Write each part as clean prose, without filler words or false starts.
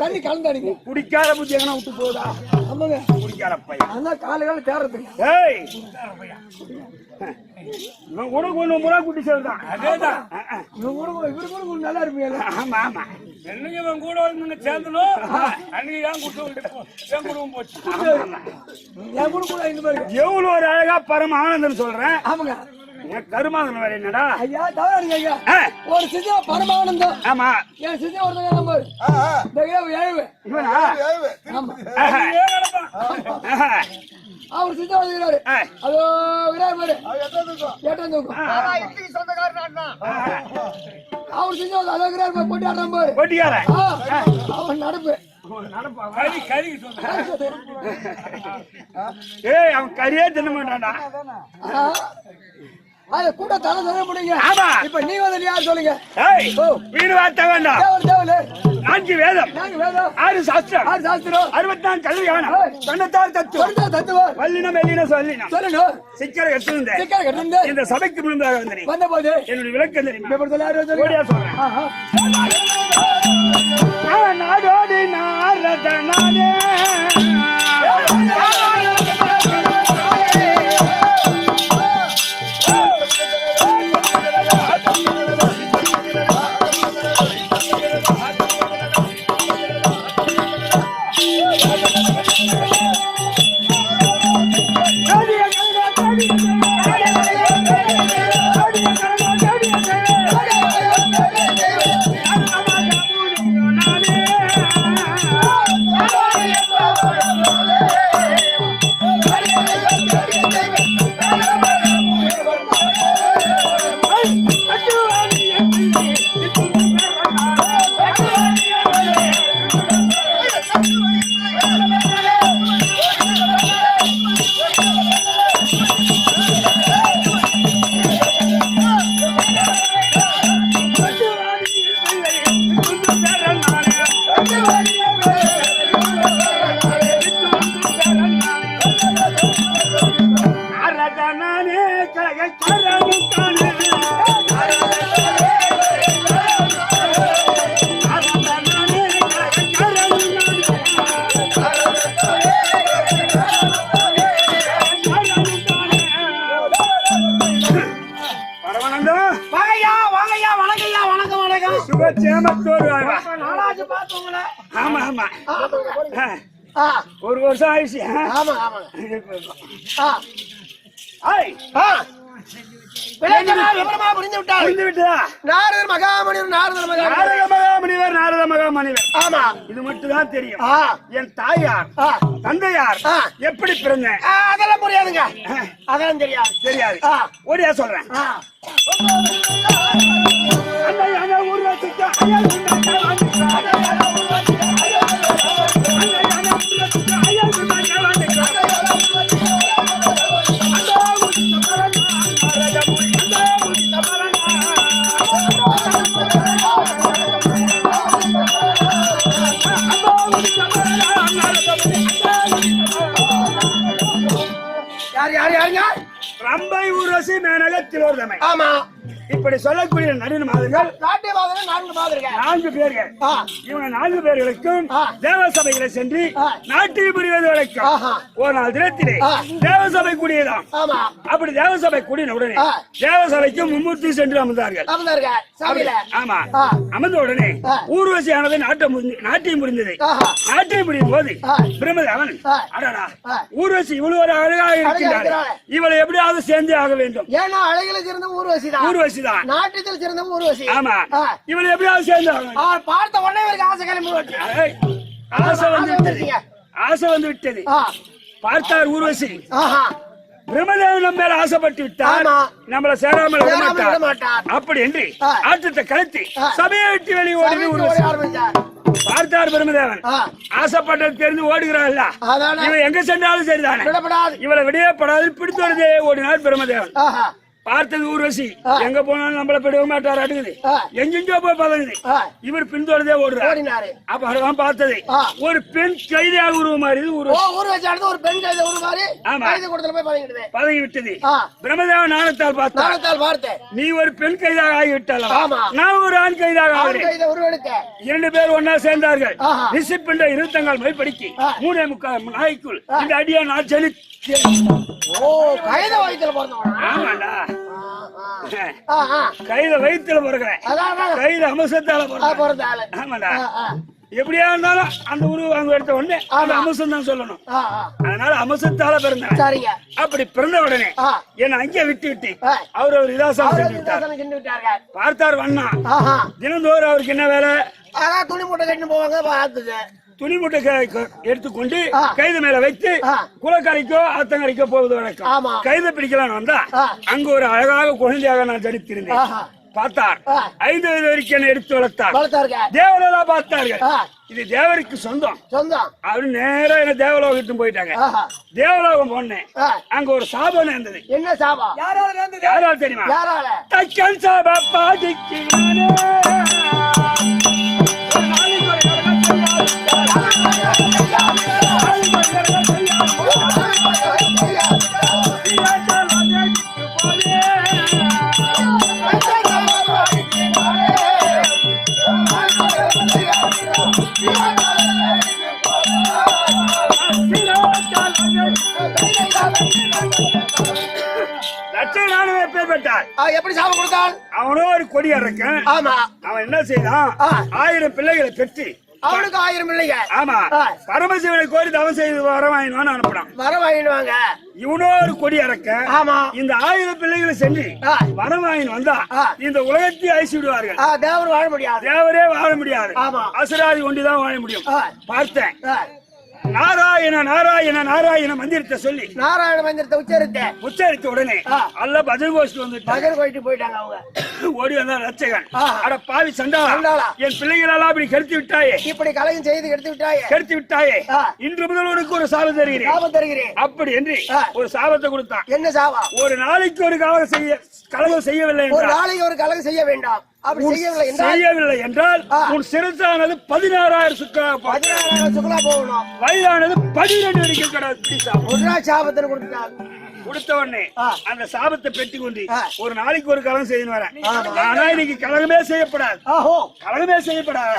தண்ணி கலந்தாடிங்க குடிக்காத புத்தி எங்கன்னா விட்டு போதா? ஆமாங்க, குடிக்காத பையன் காலையில தேர்றதுங்க. இவன் கூட கொஞ்சம் முறை குட்டி சேர்ந்தான். அதேதான் இவரு கூட நல்லா இருப்பீங்க. ஆமா ஆமா, என்னங்க இவன் கூட வந்து சேர்ந்தனும் அன்னைக்கு ஏன் என் குடும்பம் போச்சு. என் கூட இந்த மாதிரி எவ்வளவு ஒரு அழகா பரம ஆனந்தம் சொல்றேன். ஆமாங்க, கருமாதன் வேற என்னடா ஐயா தவறானுங்க ஐயா. ஒரு சிசியா பரமானந்தம். ஆமா, என் சிசியா ஒருத்தங்க நம்பர் அவர் சித்தா வந்துக்கிறாரு. அதோ விராரு பாரு ஏட்டாம் தூக்கும். அவர் சித்தா வந்து அதோ விராரு பாரு போட்டி ஆடுறான் பாரு. போட்டியார அவன் நடப்பு அவன் கரியே தின்ன மாட்டான்டா. அத கூட தலை சொல்ல முடியுங்க. இப்ப நீ வந்து யார் சொல்லுங்க. வீடு வார்த்த வேண்டாம். நான்கு வேதம், ஆறு சாஸ்திரம், 64 கல்வியானம், 96 தத்துவம், வல்லினம் மெல்லினம் சொல்லினம் சொல்லணும். சிக்கரை கட்டுந்த இந்த சபைக்கு முன்பாக வந்தபோது என்னுடைய விளக்கம் தெரியும். நாடோடி நாரதனானே நானே கரமுத்தானே சுகச்சேமத்தோடு வாழ்வா. நாளாச்சு பார்த்தவங்கள. ஆமா ஆமா ஆ, ஒரு வருஷம் ஆயிடுச்சு. ஆமா ஆமா. ஆ, ஐய், ஆ. விளையாட்டுகள் விவரமா புரிந்து விட்டால் புரிந்து விட்டதா? நாரதர் மகாமணிவர் நாரதர் மகாமணிவர். நாரத மகாமுனிவர் நாரத மகாமுனிவர். ஆமா. இது மட்டும் தான் தெரியும். ஆ, என் தாயார் ஆ, தந்தையார் ஆ. எப்படி பிறந்தேன் ஆ, அதெல்லாம் புரியாதுங்க. அதெல்லாம் தெரியாது. தெரியாது. ஆ, ஓடியா சொல்றேன். ஆ. அந்த ஊர்வலத்துக்கு ஐயா குண்டாட்டா வந்துட்டார். அந்த ஊர்வலத்துக்கு ஐயா குண்டாட்டா வந்துட்டார். யார் யார் யாருங்க? ரம்பை ஊர்வசி மேனகத்தில் ஒரு தமை. ஆமா. இப்படி சொல்லக்கூடிய நடுவர் மாதங்கள் நாட்டிய மாதிரி 4 மாதிரி. 4 பேர்கள். ஆ, இவங்க 4 பேர்களுக்கும் ஆ. தேவசபைகளை சென்று ஆ. நாட்டியம் புரிவது வரைக்கும் ஆஹா. ஒரு நாள் தினத்திலே ஆ. தேவசபை கூடியதாம். ஆமா. அப்படி தேவசபை கூடின உடனே ஆ. தேவசபைக்கு மும்மூர்த்தி சென்று அமர்ந்தார்கள். அமர்ந்தாருங்க சாமியில. ஆமா. ஆ. அமர்ந்த உடனே ஆ. ஊர்வசியானது நாட்டியம் புரிந்தது. ஆஹா. நாட்டியம் புரியும் போது ஆ. பிரம்மதேவன் ஆ. அடடா ஆ. ஊர்வசி இவ்வளவு ஒரு அழகாக இருக்கின்றாள், இருக்கிறாளே. இவளை எப்படியாவது சேர்ந்தே ஆக வேண்டும். ஏன்னா அழகில சிறந்த ஊர்வசிதான். ஊர்வசிதான். நாட்டத்தில் சிறந்த ஊர்வசி. ஆமா. ஆ. இவளை எப்படியாவது சேர்ந்து ஆக வேண்டும். ஆ, பார்த்த உடனே இவருக்கு ஆசை கிளம்பி போச்சு. ஏய், ஆசை வந்து விட்டது. வந்துருச்சுங்க. ஆசை வந்து விட்டது. ஆ. பார்த்தார் ஊர்வசி. ஆஹா. பிரம்மதேவன் நம்ம மேல ஆசைப்பட்டு விட்டார், ஆமா. நம்மளை சேராமல் விட சேராமல் விட மாட்டார். மாட்டார். அப்படி என்று ஆ. ஆட்டத்தை கலத்தி ஆ. சபையை விட்டு வெளியே ஓடி சமைத்து ஊர்வசி. ஓட ஆரம்பிச்சார். பார்த்தார் பிரம்மதேவன். ஆ. ஆசைப்பட்டது தெரிந்து ஓடுகிறாள். அதானே. இவன் எங்க சென்றாலும் சரிதானே, விடப்படாது. இவளை விடையப்படாது பிடித்தோடதே ஓடினார் பிரம்மதேவன். ஆஹா. பார்த்தது ஊர்வசி. ஆ. எங்க போனாலும் நம்மள விடவே மாட்டார். அடுக்குது ஆ. எங்கெங்கோ போய் பதங்குது. ஆ. இவர் பின்தொடர்ந்தே ஓடுறார். ஓடினாரு. அப்ப அதெல்லாம் பார்த்தது ஆ. ஒரு பெண் கைதியாக உருவமாறு ஓ, ஊர்வசி ஊர்வசி அடுத்து ஒரு பெண் கைது ஒரு மாதிரி ஆமா. கைது கூடத்துல போய் பழகிடுது. பதங்கி விட்டது. ஆ. பிரம்மதேவன் நாணத்தால் பார்த்தார். நாணத்தால் பார்த்தேன். நீ ஒரு பெண் கைதாக ஆகிவிட்டால் ஆமா. நான் ஒரு ஆண் கைதாக ஆண் ஆகிறேன். கைதை உருவெடுக்க. 2 பேர் ஒன்னா சேர்ந்தார்கள். ஆஹா. ரிஷிப்பிண்ட 20 மைப்படிக்கு ஆ. 3.25 நாய்க்குள் இந்த அடியா நான் செலுத்தி. ஓ, கைத வயித்துல பிறந்தவனா? ஆமாண்டா, ஆ, ஆ. கையில வயிற்றுல பிறக்கிறேன், அதான், அதான். கையில அம்சத்தால பிறக்கிறேன். பிறந்த ஆளு. ஆமாண்டா. ஆ, ஆ. எப்படியா இருந்தாலும் அந்த உருவம் அங்க எடுத்த உடனே அந்த அம்சம் தான் சொல்லணும். ஆ, ஆ. அதனால அம்சத்தால பிறந்தேன். சரிங்க. அப்படி பிறந்த உடனே ஆ. என்னை அங்கே விட்டு விட்டு ஆ. அவர் இதாசம் அவரு சென்று விட்டார். வித்தியாசம் கிண்டு விட்டார்கள். பார்த்தார் வண்ணா. ஆஹா. தினந்தோறும் அவருக்கு என்ன வேலை? அதான் துணி மூட்டை கட்டின்னு போவாங்க பார்த்தது. துணி மூட்டை எடுத்துக்கொண்டு ஆ. கைது மேல வைத்து ஆ. குளக்கரைக்கோ ஆத்தங்கரைக்கோ போவது வழக்கம். ஆமா. கைதை பிடிக்கலாம் வந்தா ஆ. அங்கு ஒரு அழகாக குழந்தையாக நான் ஜனித்திருந்தேன். ஆஹா. பார்த்தார். ஆ. 5 வயது வரைக்கும் என்னை எடுத்து வளர்த்தார். வளர்த்தாருங்க. தேவலா பார்த்தார்கள். ஆ. இது தேவருக்கு சொந்தம். சொந்தம். அவரு நேரா என்ன தேவலோகத்துக்கு போயிட்டாங்க. ஆஹா. தேவலோகம் போனேன். ஆ. அங்க ஒரு சாபம் இருந்தது. என்ன சாபா? யாரால இருந்தது? யாரால் தெரியுமா? யாரால? தக்கன் சாப பாதிக்கு நானே. ஒரு நாளைக்கு ஒரு எப்படி சாபம் கொடுத்தாள்? அவனோ ஒரு கொடியா இருக்கேன். ஆமா. அவன் என்ன செய்தான்? ஆ. 1000 பிள்ளைகளை பெற்று அவனுக்கு 1000 பிள்ளைங்க. ஆமா ஆ. பரமசிவனை கோரி தவம் செய்து வர வாங்கினான்னு அனுப்பினான். வர வாங்கிடுவாங்க. இவனோ ஒரு கொடி அறக்க ஆமா. இந்த 1000 பிள்ளைகளை சென்று ஆ. வரம் வாங்கி வந்தா ஆ. இந்த உலகத்தை அழிச்சு விடுவார்கள். தேவர் வாழ முடியாது. தேவரே வாழ முடியாது. ஆமா. அசுராதி ஒண்டிதான் வாழ முடியும். ஆ. பார்த்தேன். ஆ. நாராயண நாராயண நாராயண மந்திரத்தை சொல்லி நாராயண மந்திரத்தை உச்சரித்த உடனே ஆ. அல்ல பஜன் கோஷ்டி வந்து பகல் போயிட்டு போயிட்டாங்க அவங்க. ஓடி வந்தா ரட்சகன். ஆ. அட பாவி சண்டாளா, சண்டாளா. என் பிள்ளைகளெல்லாம் அப்படி கெடுத்து விட்டாயே, இப்படி கலையும் செய்து எடுத்து விட்டாயே, கெடுத்து விட்டாயே. ஆ. இன்று முதல் உனக்கு ஒரு சாபம் தருகிறேன். சாபம் தருகிறேன். அப்படி என்று ஆ. ஒரு சாபத்தை கொடுத்தான். என்ன சாபம்? ஒரு நாளைக்கு ஒரு கலகம் செய்யவில்லை ஒரு என்றால், நாளைக்கு ஒரு கலகம் செய்ய வேண்டாம். அப்படி செய்யவில்லை என்றால் ஆ. உன் சிறுத்தானது 16,000 சுக்கா 16,000 சுக்கலா போகணும். வயதானது 12 வரைக்கும் கிடையாது. ஒரு நாள் சாபத்தை கொடுத்தாங்க. கொடுத்த உடனே அந்த சாபத்தை பெட்டி கொண்டு ஒரு நாளைக்கு ஒரு கலகம் செய்யணும் வரேன். ஆனா இன்னைக்கு கலகமே செய்யப்படாது. கலகமே செய்யப்படாது.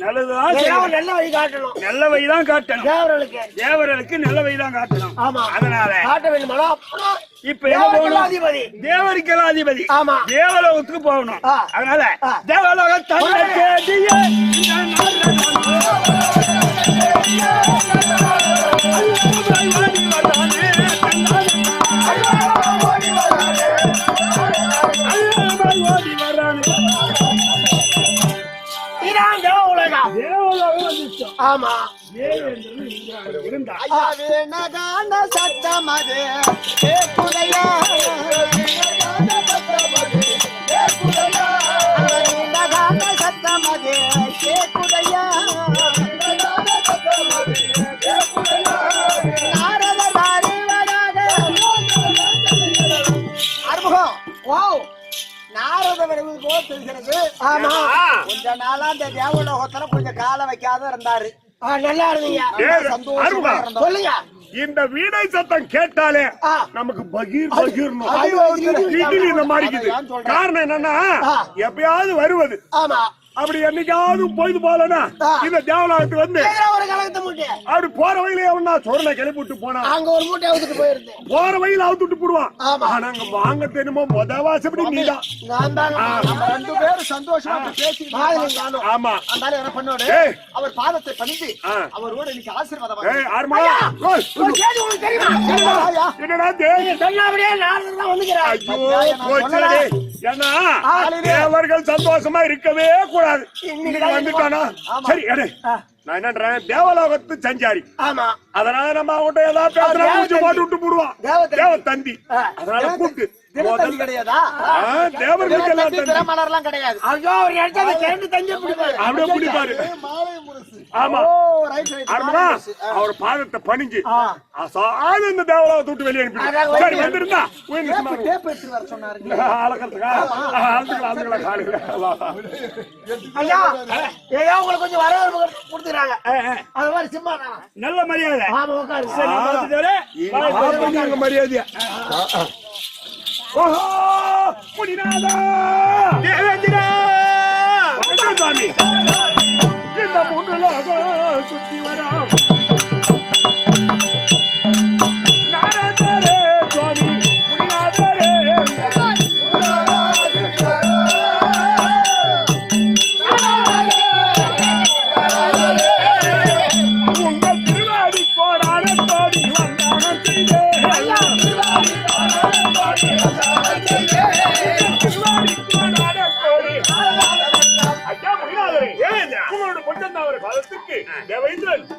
நல்லதுதான் செய்யணும். நல்ல வழி காட்டணும். நல்ல வழிதான் காட்டணும். தேவர்களுக்கு நல்ல வழிதான் காட்டணும். அதனால காட்ட வேண்டுமானா இப்ப எங்க போகணும்? தேவருக்கெல்லாம் அதிபதி தேவலோகத்துக்கு போகணும். அதனால தேவலோக ஆமா சத்தம் அது சத்தம் அது அற்புதம். நாரத வருவது போல் தெரிகிறது. ஆமா, கொஞ்ச நாளா இந்த தேவலோகத்துல கொஞ்சம் கால வைக்காத இருந்தாரு. நல்லா இருந்தீங்க, சந்தோஷமா இருந்தோம். சொல்லுங்க. இந்த வீணை சத்தம் கேட்டாலே நமக்கு பகீர் பகீர்னு இந்த மாதிரி காரணம் என்னன்னா எப்பயாவது வருவது. ஆமா, அப்படி என்னைக்காவது போயிட்டு போலனா இந்த தேவலோகத்துக்கு வந்து ஒரு கலகத்தை மூட்டை அப்படி போற வழியில எவனா சோறுல கிளப்பி விட்டு போனா அங்க ஒரு மூட்டை அவுத்துட்டு போயிருந்தேன். போற வழியில அவுத்துட்டு போடுவான். ஆனா அங்க வாங்க தெரியுமோ முதவாசப்படி நீதான். நான் தான். நம்ம ரெண்டு பேரும் சந்தோஷமா பேசி ஆமா அந்தால என்ன பண்ணோடு அவர் பாதத்தை பணிந்து அவரோட இன்னைக்கு ஆசீர்வாதம் என்னடா ஏன்னா தேவர்கள் சந்தோஷமா இருக்கவே கூடாது. வந்துட்டானா சரி. நான் என்னன்றேன், தேவலோகத்து சஞ்சாரி. ஆமா, அதனால நம்ம அவங்கள்ட்ட ஏதாவது பேசுறா பூஜை போட்டு விட்டு போடுவான். தேவ தந்தி. அதனால கூப்பிட்டு கிடையாதா? தேவர்களுக்கு எல்லாம் திறமலர்லாம் கிடையாது. அப்படியே பிடிப்பாரு. ஆமா, அவர் பாதத்தை பணிஞ்சு இந்த தேவலோகத்தை விட்டு வெளியே அனுப்பி சரி வந்துருந்தா கொஞ்சம் வரவேற்பு கொடுத்துறாங்க. அது மாதிரி சிம்மா நல்ல மரியாதை. மரியாதையா ஓஹோ முனிநாதா தேவேந்திரா சாமி இந்த முன்னுலக சுத்தி வரோம் நாரதரே சுவாமி முனிநாதரே உங்கள் திருவாடி கோடான கோடி வந்தான செய்தே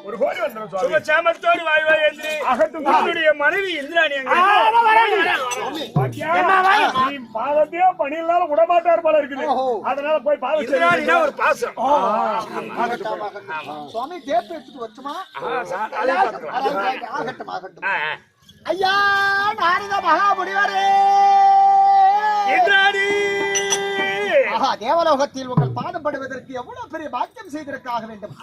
ஒரு கோடி வந்துடும். மனைவி இந்திராணி பாவத்தையோ பணியினாலும் விடமாட்டார் போல இருக்குது. அதனால போய் பாவம் ஒரு பாசம். சுவாமி தேப்பு எடுத்துட்டு வச்சுமா? ஆகட்டும் ஆகட்டும். ஐயா நாரத மகாமுனிவரே, இந்திராணி தேவலோகத்தில் உங்கள் பாதப்படுவதற்கு எவ்வளவு பெரிய பாக்கியம் செய்திருக்காக வேண்டும்.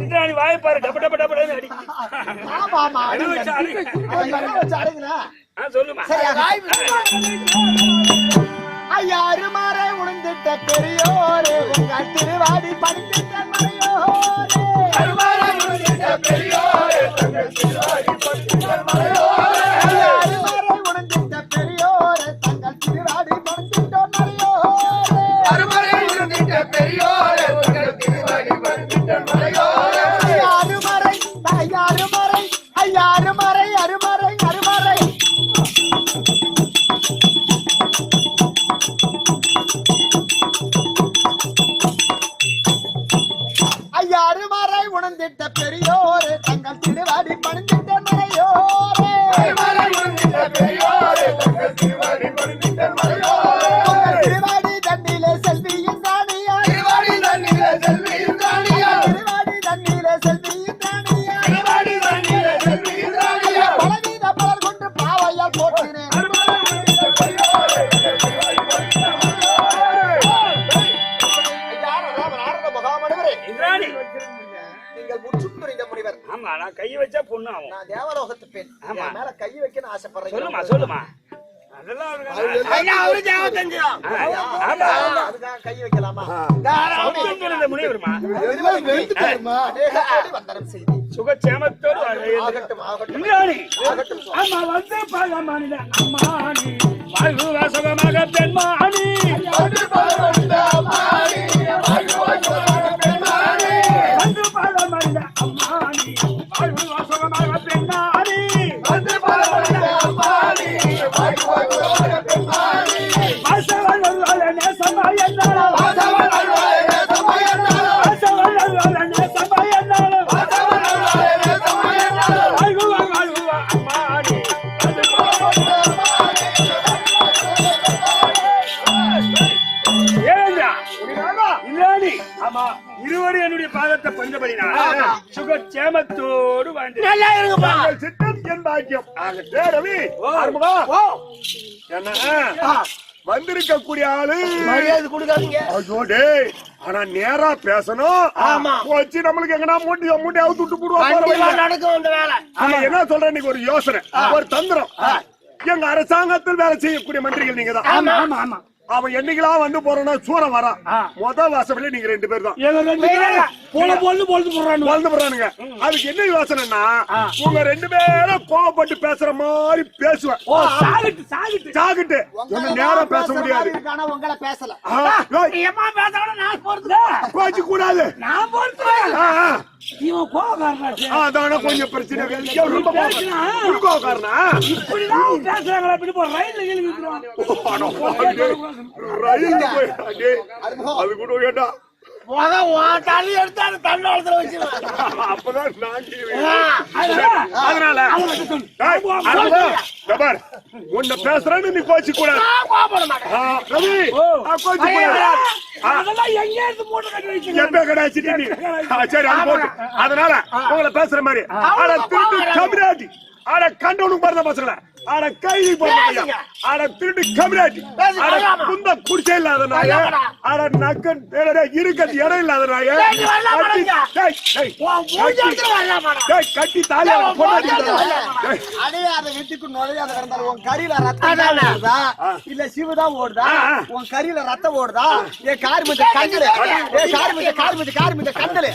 இந்திராணி வாய்ப்பாரு டப டப டப சொல்லுமா? ஐயாறு மாறை உணர்ந்திட்ட பெரியோரே, உங்கள் திருவாடி படித்திட்ட மறையோரே, பெரியோரே தங்கள் திருவாடி படித்திட்ட மறையோரே, ஐயாறு மாறை உணர்ந்திட்ட பெரியோரே, தங்கள் திருவாடி படித்திட்ட மறையோரே, அருமறை உணர்ந்திட்ட பெரியோரே, தங்கள் திருவாடி படித்திட்ட மறையோரே, ஐயாறு மறை ஐயாறு மறை ஐயாறு மறை அருமறை அருமறை ஐயாறு மறை உணர்ந்திட்ட பெரியோரே, தங்கள் திருவாடி பணிந்திட்ட மறையோரே, திருவாடி தண்ணிலே செல்வியின் ராணியா, திருவாடி தண்ணிலே செல்வியின் ராணியா, பலவீன பலர் கொண்டு பாவையால் போற்றினேன். முனிவரே, இந்திராணி. நீங்கள் முற்றும் துணிந்த முனிவர். ஆமா, நான் கை வச்சா பொண்ணு ஆகும். நான் தேவலோகத்து பெண். ஆமா. என் மேல கை வைக்கணும் ஆசைப்படுறேன். சொல்லுமா அதெல்லாம் ஐயா, அவரு தேவன் தெரிஞ்சிடும். ஆமா அதுதான் கை வைக்கலாமா? முனிவருமா அநேக வந்தனம் செய்தி. சுகச்சேமத்தோடு ஆகட்டும், ஆகட்டும். இந்திராணி. ஆகட்டும். ஆமா வந்து பாகமானிட அம்மானி வாழ்வு வாசகமாக பெண்மானி வந்து பாகமானிட அம்மானி வாழ்வு வாசகமாக பெண்மானி வாசவன் வருவாள நேசமாயன்னால இருவரு என்னுடைய பாதத்தை பஞ்சபடினார் சுகச்சேமத்தோடு வாழ்ந்து நல்லா இருக்குப்பா. சித்தம் என் பாக்கியம். ரவி என்ன வந்திருக்கக்கூடிய ஆளு மரியாதை கொடுக்காதீங்க. ஐயோ டேய், ஆனா நேரா பேசணும். ஆமா. வச்சு நம்மளுக்கு எங்கன்னா மூட்டை அவுத்து விட்டு போடுவோம். நடக்கும் இந்த வேலை. என்ன சொல்றேன், இன்னைக்கு ஒரு யோசனை, ஒரு தந்திரம். எங்க அரசாங்கத்தில் வேலை செய்யக்கூடிய மந்திரிகள் நீங்க தான். ஆமா ஆமா ஆமா. அவன் என்னைக்கெல்லாம் வந்து போறானா சூரம் வரா முதல் வாசப்படி நீங்க 2 பேர் தான் போடுறானுங்க. அதுக்கு என்ன யோசனைன்னா, உங்க 2 பேரும் கோவப்பட்டு பேசுற மாதிரி பேசுவேன். சாகிட்டு நேரம் பேச முடியாது. உங்களை பேசல கோச்சு கூடாது. அதான கொஞ்சம் பிரச்சனை. ரொம்ப கோவக்காரனா ரயில் அது கூட கேட்டா அப்பதான் அதனால உன்னை பேசுறேன்னு நீ கோச்சு கூடாது. சரி அது போட்டு. அதனால உங்களை பேசுற மாதிரி கம்யூனிட்டி ஆட கண்டவனுக்கு பாருங்க பசங்கள ஆட கைதி போடுற ஆட திருட்டு கம்யூனிட்டி ஆட குந்த குடிச்சே இல்லாத நாய ஆட நக்க இருக்கிறது இடம் இல்லாத நாய கட்டி தாலியா அடையாத வீட்டுக்கு நுழையாத கிடந்தாலும் உன் கரியில ரத்தம் ஓடுதா இல்ல சிவுதான் ஓடுதா? உன் கரியில ரத்தம் ஓடுதா? ஏ கார் மிச்ச கண்ணுல கார் மிச்ச கண்ணுல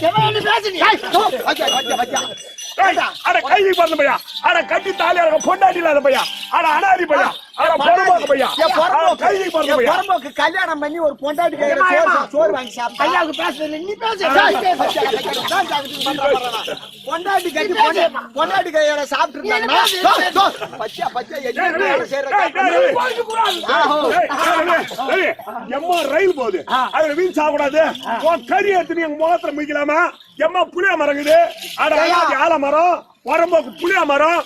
அட கைதி போடுற பையா ஆட கட்டி தாலியா பொண்டாட்டி இல்லாத பையா ஆட அனாதி பையா ஆட பொறும்போக்கு பையா கைதி போடுற பையா பொறும்போக்கு கல்யாணம் பண்ணி ஒரு பொண்டாட்டி கையில சோறு வாங்கி சாப்பிட்டா ஐயாவுக்கு பேசுறது நீ பொண்டாட்டி கட்டி பொண்டாட்டி கையோட சாப்பிட்டு இருந்தாங்கன்னா பச்சா எம்மா ரயில் போகுது அதுல வீண் சாப்பிடாது கறி எடுத்து எங்க முகத்துல முடிக்கலாமா? எம்மா புளிய மரங்குது ஆட ஆலமரம் வரம்போக்கு புளிய மரம்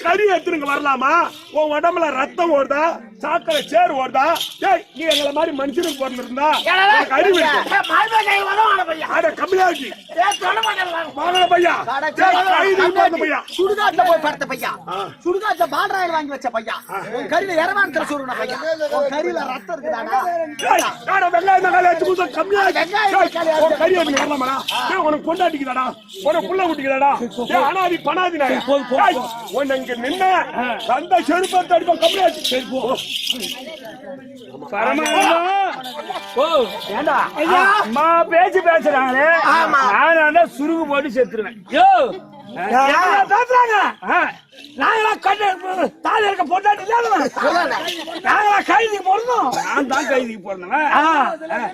கறி எடுத்துங்க வரலாமா? உன் உடம்புல ரத்தம் ஓடுதா? சாக்கடை சேர் ஓடுதா? நீ எங்களை மாதிரி மனுஷனுக்கு பிறந்திருந்தா அறிவு கம்மியாச்சு பையா பையா சுடுகாட்டுல போய் படுத்த பையா சுடுகாட்டுல பால்ராயில் வாங்கி வச்ச பையா உன் கறியில இரவானத்துல சொல்லுன பையா உன் கறியில ரத்தம் இருக்குதாடா வெங்காயம் கம்மியா கறி உனக்கு கொண்டாட்டிக்குதாடா உனக்கு புள்ள குட்டிக்குதாடா அனாதி பனாதி உன்னை இங்க நின்ன அந்த செருப்பத்தை அடிப்போம் கம்மியாச்சு அம்மா பேச்சு பேசுறாங்களே நான் சுருகு போட்டு செத்துருவேன். நாங்களா பொண்டாட்டி நாங்களா கைதிக்கு போறோம். நான் தான் கைதிக்கு போறேன்.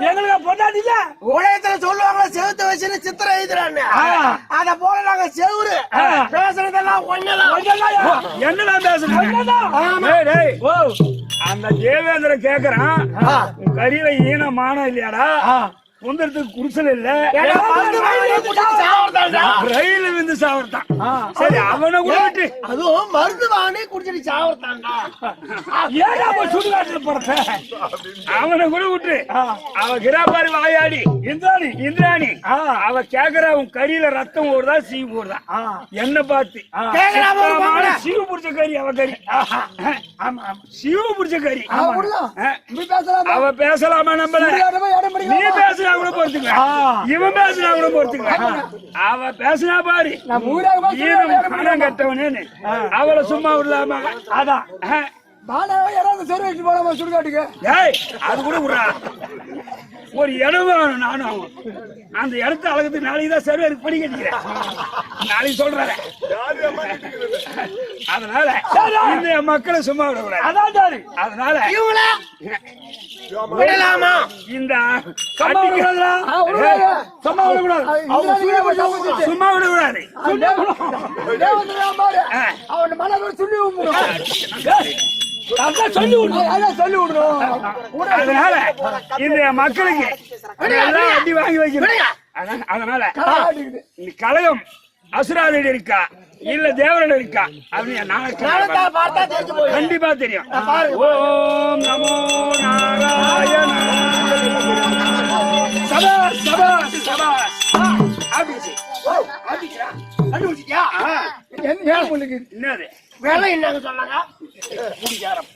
எங்களுக்கு பொண்டாட்டி இல்ல. உலகத்துல சொல்லுவாங்க செவுத்த வச்சு சித்திரம் எழுதுறான்னு. அத போல நாங்க செவுரு பேசுறதெல்லாம் என்னடா பேசுறேன்? அந்த தேவேந்திரன் கேக்குறான் கறியில ஈனமானம் இல்லையாடா? பொந்தறதுக்கு குடிசல் இல்ல, ஏன்னா மருந்து வாங்கி குடிச்சிட்டு சாவறதாண்டா. ரயில் விழுந்து சாவறதான். சரி அவனை கூட விட்டு அதுவும் மருந்து வாங்கி குடிச்சிட்டு சாவறதாண்டா. ஏடா சுடுகாட்டுல போறத அவனை கூட விட்டு அவ கிராபாரி வாயாடி இந்திராணி இந்திராணி அவ கேக்குறா உன் கறியில ரத்தம் ஓடுதா சீவு போடுதா என்ன பார்த்து சீவு புடிச்ச கறி அவ கறி சீவு புடிச்ச கறி அவ பேசலாமா நம்மள நீ பேசுனா கூட பொறுத்துக்க இவன் பேசுனா கூட பொறுத்துக்க அவ பேசுனா பாரு பணம் கட்டவனேன்னு அவளை சும்மா விடலாமா அதான் யாராவது சரி வச்சு போலாமா சுடுகாட்டுக்கு? அது கூட விடுறா ஒரு இடம் வேணும் நானும் அந்த இடத்த அழகத்துக்கு நாளைக்கு தான் சர்வே படி கட்டிக்கிறேன் நாளைக்கு சொல்றேன் அதனால இந்த மக்களை சும்மா விடக்கூடாது அதனால விடலாமா? இந்த சும்மா விடக்கூடாது சும்மா விடக்கூடாது அவன் மனதை சொல்லி அதனால இந்த மக்களுக்கு எல்லாம் அடி வாங்கி வைக்கிறேன். அதனால இந்த கழகம் அசுராதிரி இருக்கா இல்ல தேவரன் இருக்கா அப்படின்னு கண்டிப்பா தெரியும். ஓம் நமோ நாராயண சபா சபா சபா என்னது வேலை என்னங்க சொன்னாங்க? 220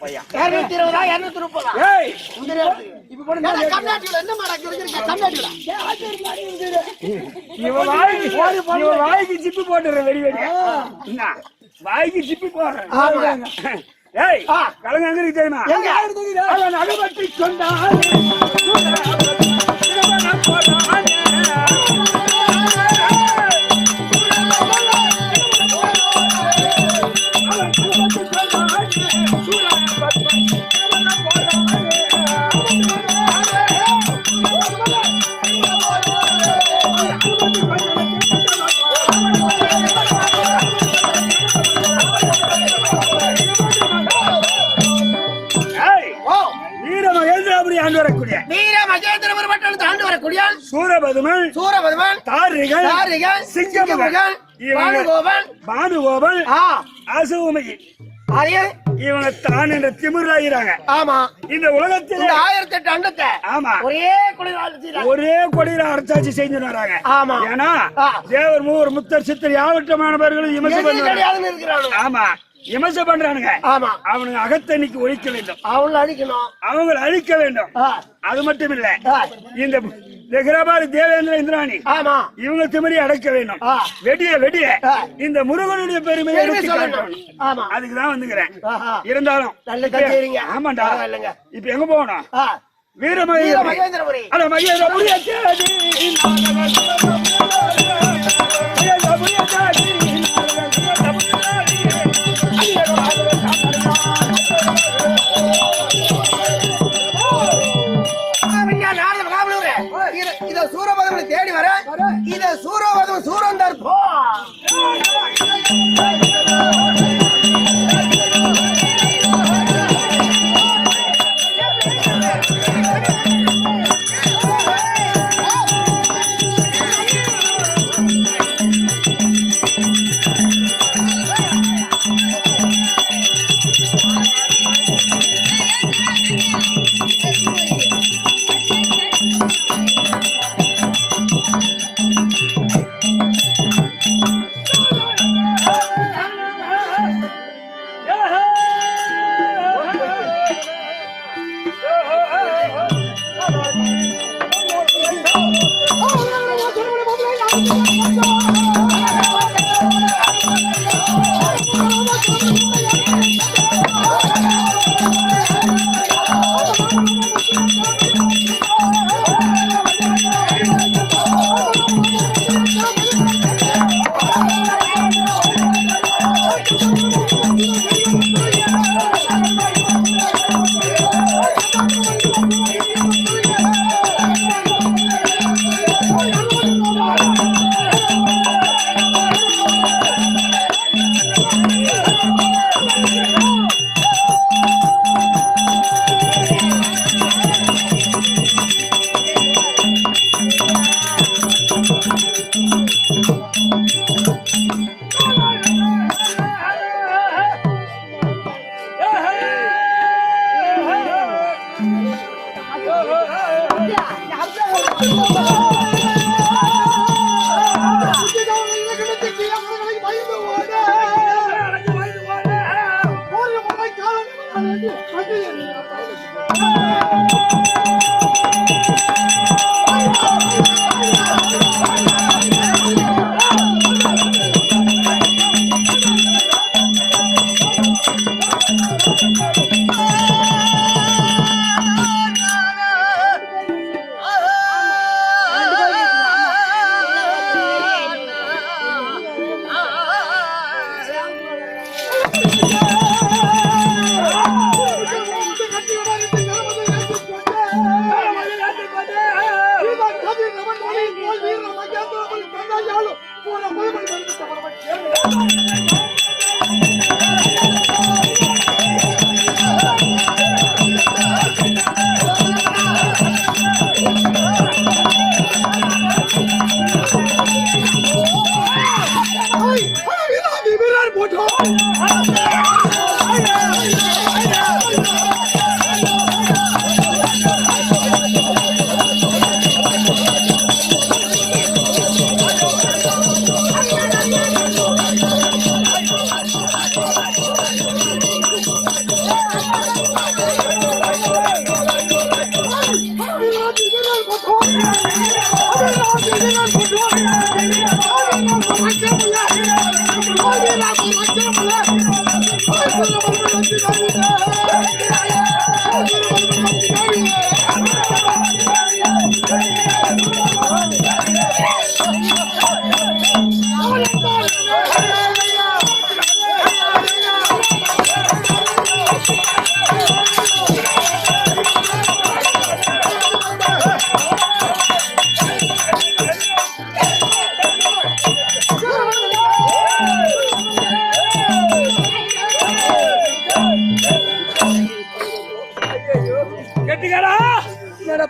230 வாய்க்கு சிப்பி போட்டுற வெடி வெடி வாய்க்கு சிப்பி போடுறேன். ஏய் கலங்க எங்க இருக்கு தெரியுமா? அவன் அகபத்தி கொண்டான் சூரபதுமன் தாரிகள் சிங்கமுகன் பானுகோபன் அசுவமகி இவங்க தான் என்ற திமிராகிறாங்க. ஆமா இந்த உலகத்தில் 1008 அண்டத்தை ஆமா ஒரே கொடியில அரைச்சாட்சி செஞ்சு வராங்க. ஆமா ஏன்னா தேவர் மூவர் முத்தர் சித்தர் யாவற்றமானவர்களும் விமர்சை பண்றாங்க. ஆமா விமர்சை பண்றானுங்க. ஆமா அவனுக்கு அகத்தணிக்கு ஒழிக்க வேண்டும், அவங்களை அழிக்க வேண்டும். அது மட்டும் இல்ல இந்த கிராபாரி தேவேந்திர இந்திராணி இவங்க திமிரி அடைக்க வேண்டும். வெடிய இந்த முருகனுடைய பெருமையை எடுத்து காட்டணும். அதுக்குதான் வந்துக்கிறேன். இருந்தாலும் ஆமாண்டா இப்ப எங்க போகணும்? வீரமகேந்திரபுரி. சூரபதம் தேடி வர இத சூரபதம் சூரந்தர் போ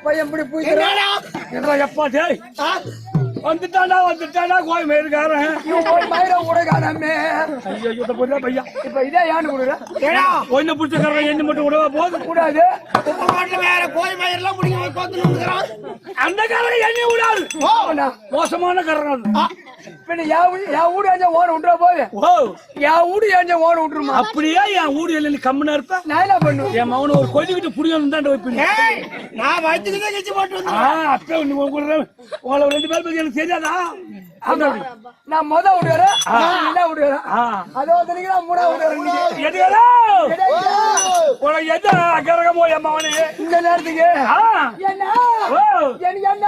பையன் இப்படி போய் எப்பா டேய் வந்துட்டானா கோய் மயிருக்காரன் மயிர உடைக்கானே ஐயோ போதா பையா இப்ப இதே ஏன்னு கொடுக்குற ஒன்னு புடிச்சக்காரன் என்ன மட்டும் விடவா போது கூடாது வேற கோய் மயிரெல்லாம் முடிக்க அந்த காரன் என்ன விடாது மோசமான காரணம் என் வீடு ஏஞ்சா ஓட விட்டுற போது என் வீடு ஏஞ்சா ஓட விட்டுருமா அப்படியே என் வீடு இல்ல நீ கம்முனா இருப்ப நான் என்ன பண்ணும் என் மகன ஒரு கொல்லிக்கிட்டு புடிக்கணும் தான் வைப்பீங்க நான் வயிற்றுக்கு கட்சி போட்டு அப்ப உங்களை ரெண்டு பேர் பத்தி எனக்கு தெரியாதா நான் முத விடுறேன் விடுறேன் அதோ மூணா விடுறேன் எது அகரகமோ என் மகனே இந்த நேரத்துக்கு என்ன எனக்கு என்ன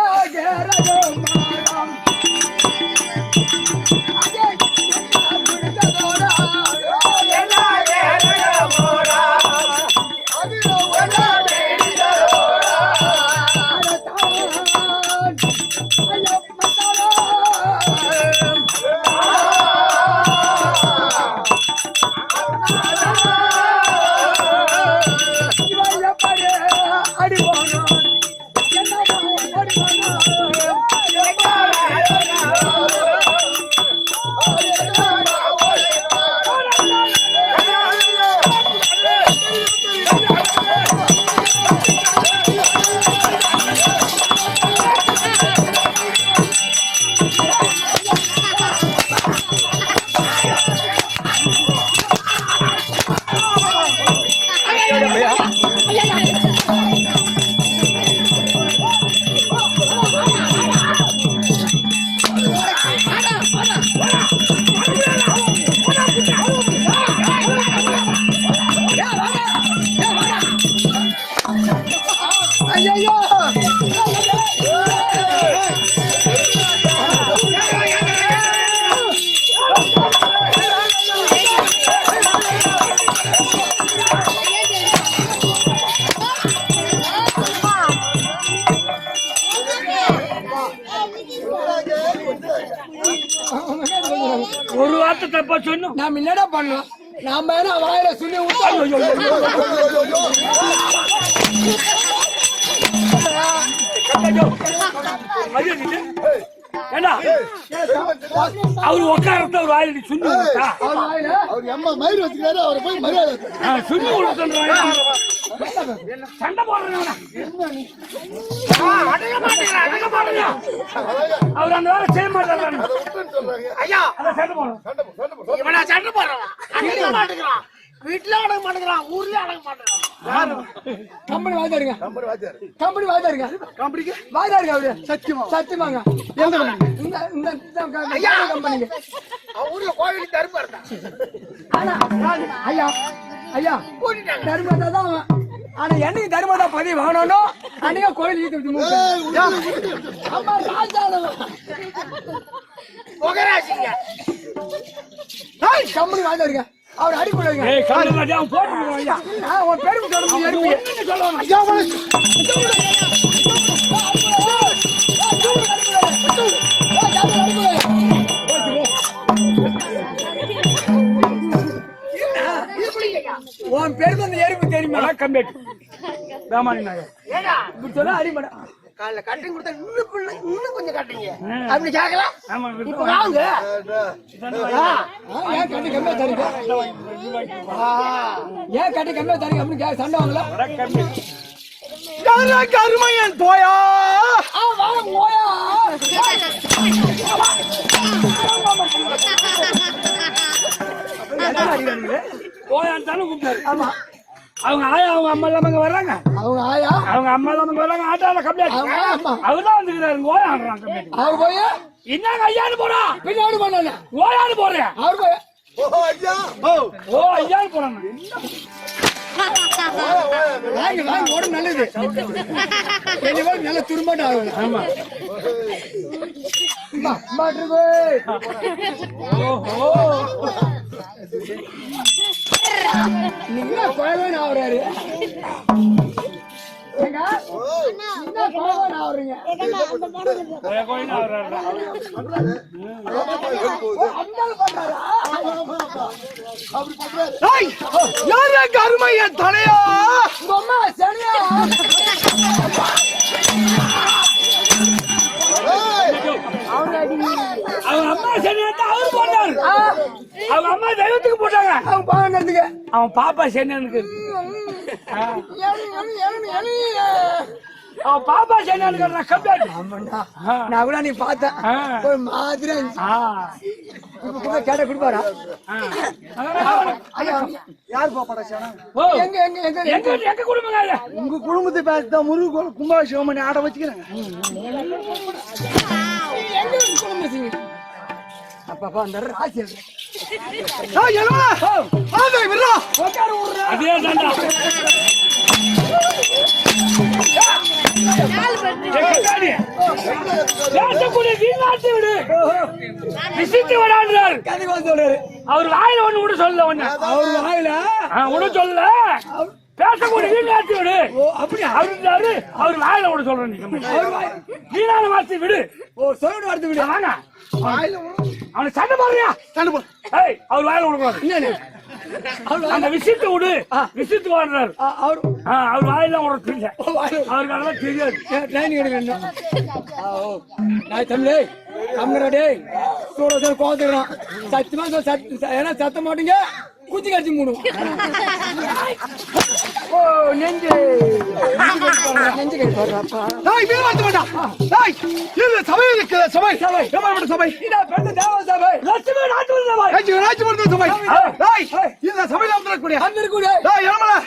ஒரு வார்த்தை தப்பா சொன்னோம் நாம என்னடா பண்ணோம் நாம என்ன வாயில சொல்லி ஏண்டா அவரு உட்காரத்த ஒரு வாயிலடி சுண்ணி விட்டா அவர் வாயில அவர் அம்மா மயிர் வச்சுக்கிறாரு அவரை போய் மரியாதை சுண்ணி விட சொல்றாங்க சண்டை போடுறேன் அவர் அந்த வேலை செய்ய மாட்டாரு ஐயா சண்டை போடுறோம் இவனா சண்டை போடுறான் அடங்க மாட்டேங்கிறான் வீட்டுல அடங்க மாட்டேங்கிறான் ஊர்ல அடங்க மாட்டேங்கிறான் கம்பெனி வாய்தாருங்க கம்பெனி வாய்தாருங்க கம்பெனிக்கு வாய்தாருங்க அவரு சத்தியமாங்க எந்த இந்த கம்பெனிங்க ஊர்ல கோவிலுக்கு தருப்பு இருந்தா ஐயா ஐயா தர்மதா தான் ஆனா என்னைக்கு தர்மதா பதிவு வாங்கணும் அன்னைக்கு கோயில் ஈத்து அம்மா புகராசிங்க கம்பெனி வாய்தாருங்க அவர் அடிக்கூடாதுங்க அவன் போட்டு ஐயா உன் பெருமை சொல்லணும் ஐயா உன் பெருமை அந்த எரிப்பு தெரியுமா கம்பேட் ராமானி நகர் ஏடா இப்படி சொல்ல அடிமாடா காலைல கட்டிங் கொடுத்தா இன்னும் கொஞ்சம் கட்டுங்க அப்படி கேட்கலாம் ஆமா இப்ப வாங்க ஏன் கட்டி கம்மியா தரீங்க ஏன் கட்டி கம்மியா தரீங்க அப்படின்னு சண்டை வாங்கல கருமையன் போயா போயா போயான்னு கூப்பிட்டாரு ஆமா அவங்க ஆயா அவங்க அம்மா எல்லாம் அங்க வர்றாங்க அவங்க ஆயா அவங்க அம்மா எல்லாம் அங்க வர்றாங்க ஆட்டால கம்ப்ளைண்ட் அவர்தான் வந்துக்கிறாரு ஓயா ஆடுறான் கம்ப்ளைண்ட் அவர் போய் என்னங்க ஐயான்னு போறா பின்னாடி பண்ணாங்க ஓயான்னு போறேன் அவர் போய் ஓ ஐயான்னு போறாங்க வாங்கி வாங்கி உடம்பு நல்லது நல்ல துரும்பாட்டு ஆகும் ஆமா நீங்க குழந்தை ஆகுறாரு ஆகுறீங்க கருமையன் தலையா அம்மா சரியா அவங்க அம்மா சென்னை அவரு போட்டாரு அவங்க அம்மா தெய்வத்துக்கு போட்டாங்க அவங்க பாக்கிறதுக்கு அவன் பாப்பா சென்னைக்கு அவன் பாப்பா சென்னைக்கு நான் கூட நீ பார்த்தேன் ஒரு மாதிரி கேட்ட கொடுப்பாரா யார் பாப்பாடா எங்க எங்க எங்க எங்க எங்க குடும்பங்க உங்க குடும்பத்தை பார்த்து முருகு கும்பாபிஷேகம் பண்ணி ஆட வச்சுக்கிறாங்க அப்பா அந்த ராசி அதே தாண்டா அவர் வாயில ஒண்ணு கூட சொல்ல ஒண்ணு அவர் வாயில ஒண்ணு சொல்ல பேசக்கூடிய வீணாத்தி விடு அப்படியா அவரு அவர் வாயில ஒண்ணு சொல்றேன் வீணான வார்த்தை விடு சொல்ல வார்த்தை விடு வாங்க அவனை சண்டை போடுறியா சண்டை போடு அவர் வாயில விடக்கூடாது அந்த விஷயத்தை விடு விஷயத்துக்கு வாடுறாரு அவர் வாயில உனக்கு இல்லை அவருக்கு அதெல்லாம் தெரியாது ட்ரைனிங் எடுக்கணும் நான் தமிழே தமிழே கோத்துக்கிறான் சத்தியமா ஏன்னா சத்த மாட்டீங்க குச்சி கடிச்சு மூடும் ஓ நெஞ்சு நெஞ்சு கை போடுறாப்பா சபை இருக்கு சபை சபை சபை பெண்ணு தேவ சபை லட்சுமி நாட்டு சபை சபை இந்த சபையில வந்துடக்கூடிய வந்திருக்கூடிய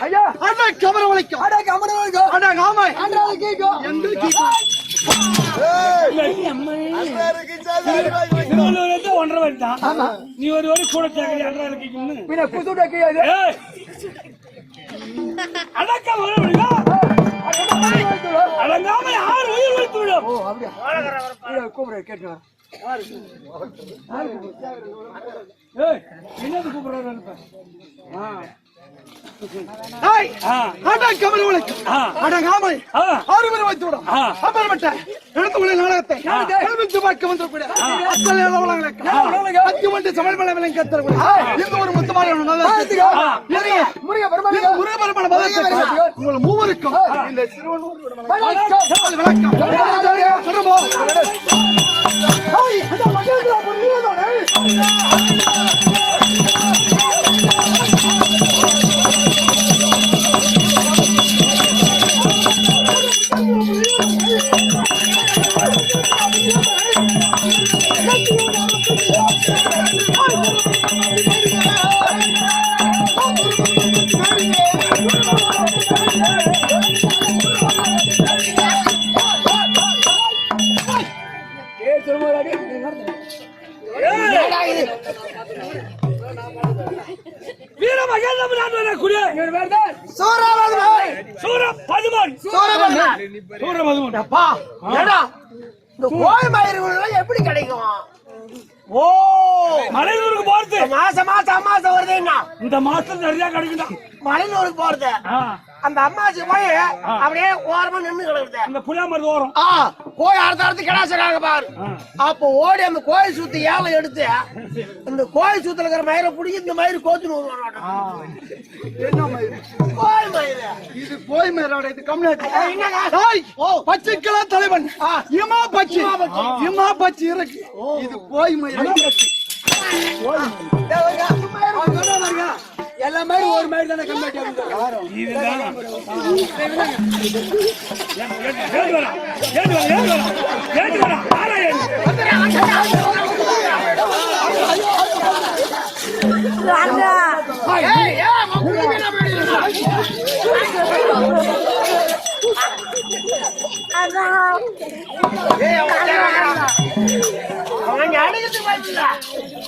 ஐயா அண்ணா கமர வளைக்கும் அடா கமர வளைக்கும் அண்ணா காமை அண்ணா கேக்கும் எங்க கேக்கும் திருவள்ளூர் 1.5 வருஷம் நீ ஒரு கூட கேட்கறியா புதுடா கேயாது அடக்க அடங்காம யார் உயிர் வைத்து விடும் ஓ அப்படியா கூப்பிடுற கேட்டு என்னது கூப்பிடுறாரு கமர வளைக்கும் அண்ணா காமை 6 பேர் வைத்து விடும் அப்புறமட்ட எழுத்துள்ள நாடகத்தை பார்க்க வந்துடக்கூடிய சமல்பல விலை கத்தரக்கூடிய இந்த ஒரு முத்தமான உங்கள் மூவருக்கும் இந்த சிறுவன் வணக்கம் எப்படி கிடைக்கும்? ஓ மலையூருக்கு போறது மாசம் மாசம் அம்மாசம் வருதுன்னா இந்த மாசம் நிறைய கிடைக்கும். மலையூருக்கு போறது அந்த அம்மாச்சி போய் அப்படியே ஓரமா நின்று கிடக்குது. அந்த புளியா மருந்து ஓரம் கோய் அடுத்த கிடாசுறாங்க பாரு. அப்போ ஓடி அந்த கோயில் சுத்தி ஏலம் எடுத்து இந்த கோயில் சுத்துல இருக்கிற மயிரை பிடிச்சி இந்த மயிறு கோத்துன்னு வருவாங்க. என்ன மயிறு? கோயில் மயிறு. இது கோய் மயிரோட இது கம்யூனிட்டி. பச்சைக்கெல்லாம் தலைவன் இமா பச்சி இமா பச்சி இருக்கு. இது கோய் மயிறு. எல்லா மயிரும் ஒரு மயிறு தானே கம்யூனிட்டி.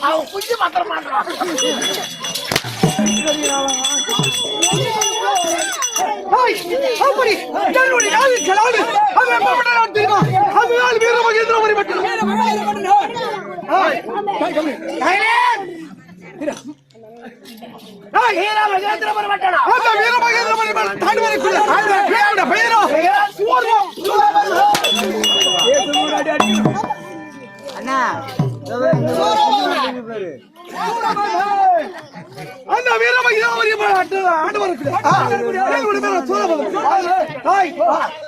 அவன் குஞ்சு மாத்திர மாட்டான். அண்ணா அந்த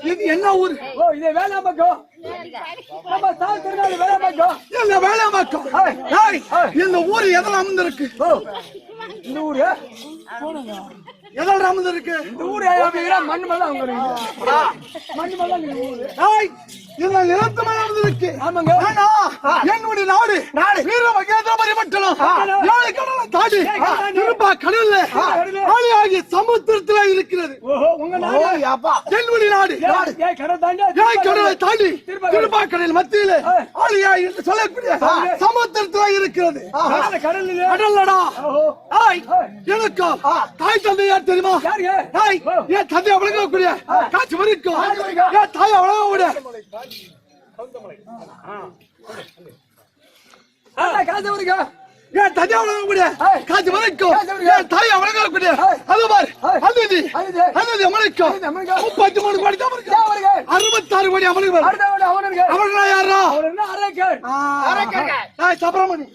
இது என்ன ஊர்? இது வேளாம்பக்கம். வேளாம்பக்கம். இந்த ஊர் எதில் அமர்ந்திருக்கு? இந்த ஊரு எதில் அமர்ந்திருக்கு? இந்த ஊரு மண் மேல மண் மேல இந்த நிலத்து மேல அமர்ந்திருக்கு. ஆமாங்க. என்னுடைய நாடு வீர மகேந்திரபுரி பட்டணம். ஏழு கடலை தாண்டி திருப்பா கடல்ல ஆகிய சமுத்திரத்துல இருக்கிறது. உங்க நாடு என்னுடைய நாடு கடலை தாண்டி திருப்பா கடல் மத்தியில ஆலியா என்று சொல்லக்கூடிய சமுத்திரத்துல இருக்கிறது. கடல்லடா எனக்கு தாய் தந்தையார் தெரியுமா? என் தந்தை அவ்வளவு காட்சி வரைக்கும் என் தாய் அவ்வளவு விட என் தந்தை அவ்வளவு கூட காட்சி வரைக்கும் என் தாய் அவ்வளவு கூட அது பாரு அது அமலுக்கும் 33 கோடி தான் 66 கோடி அமலுக்கு அவர்களா யாரா? சப்ரமணி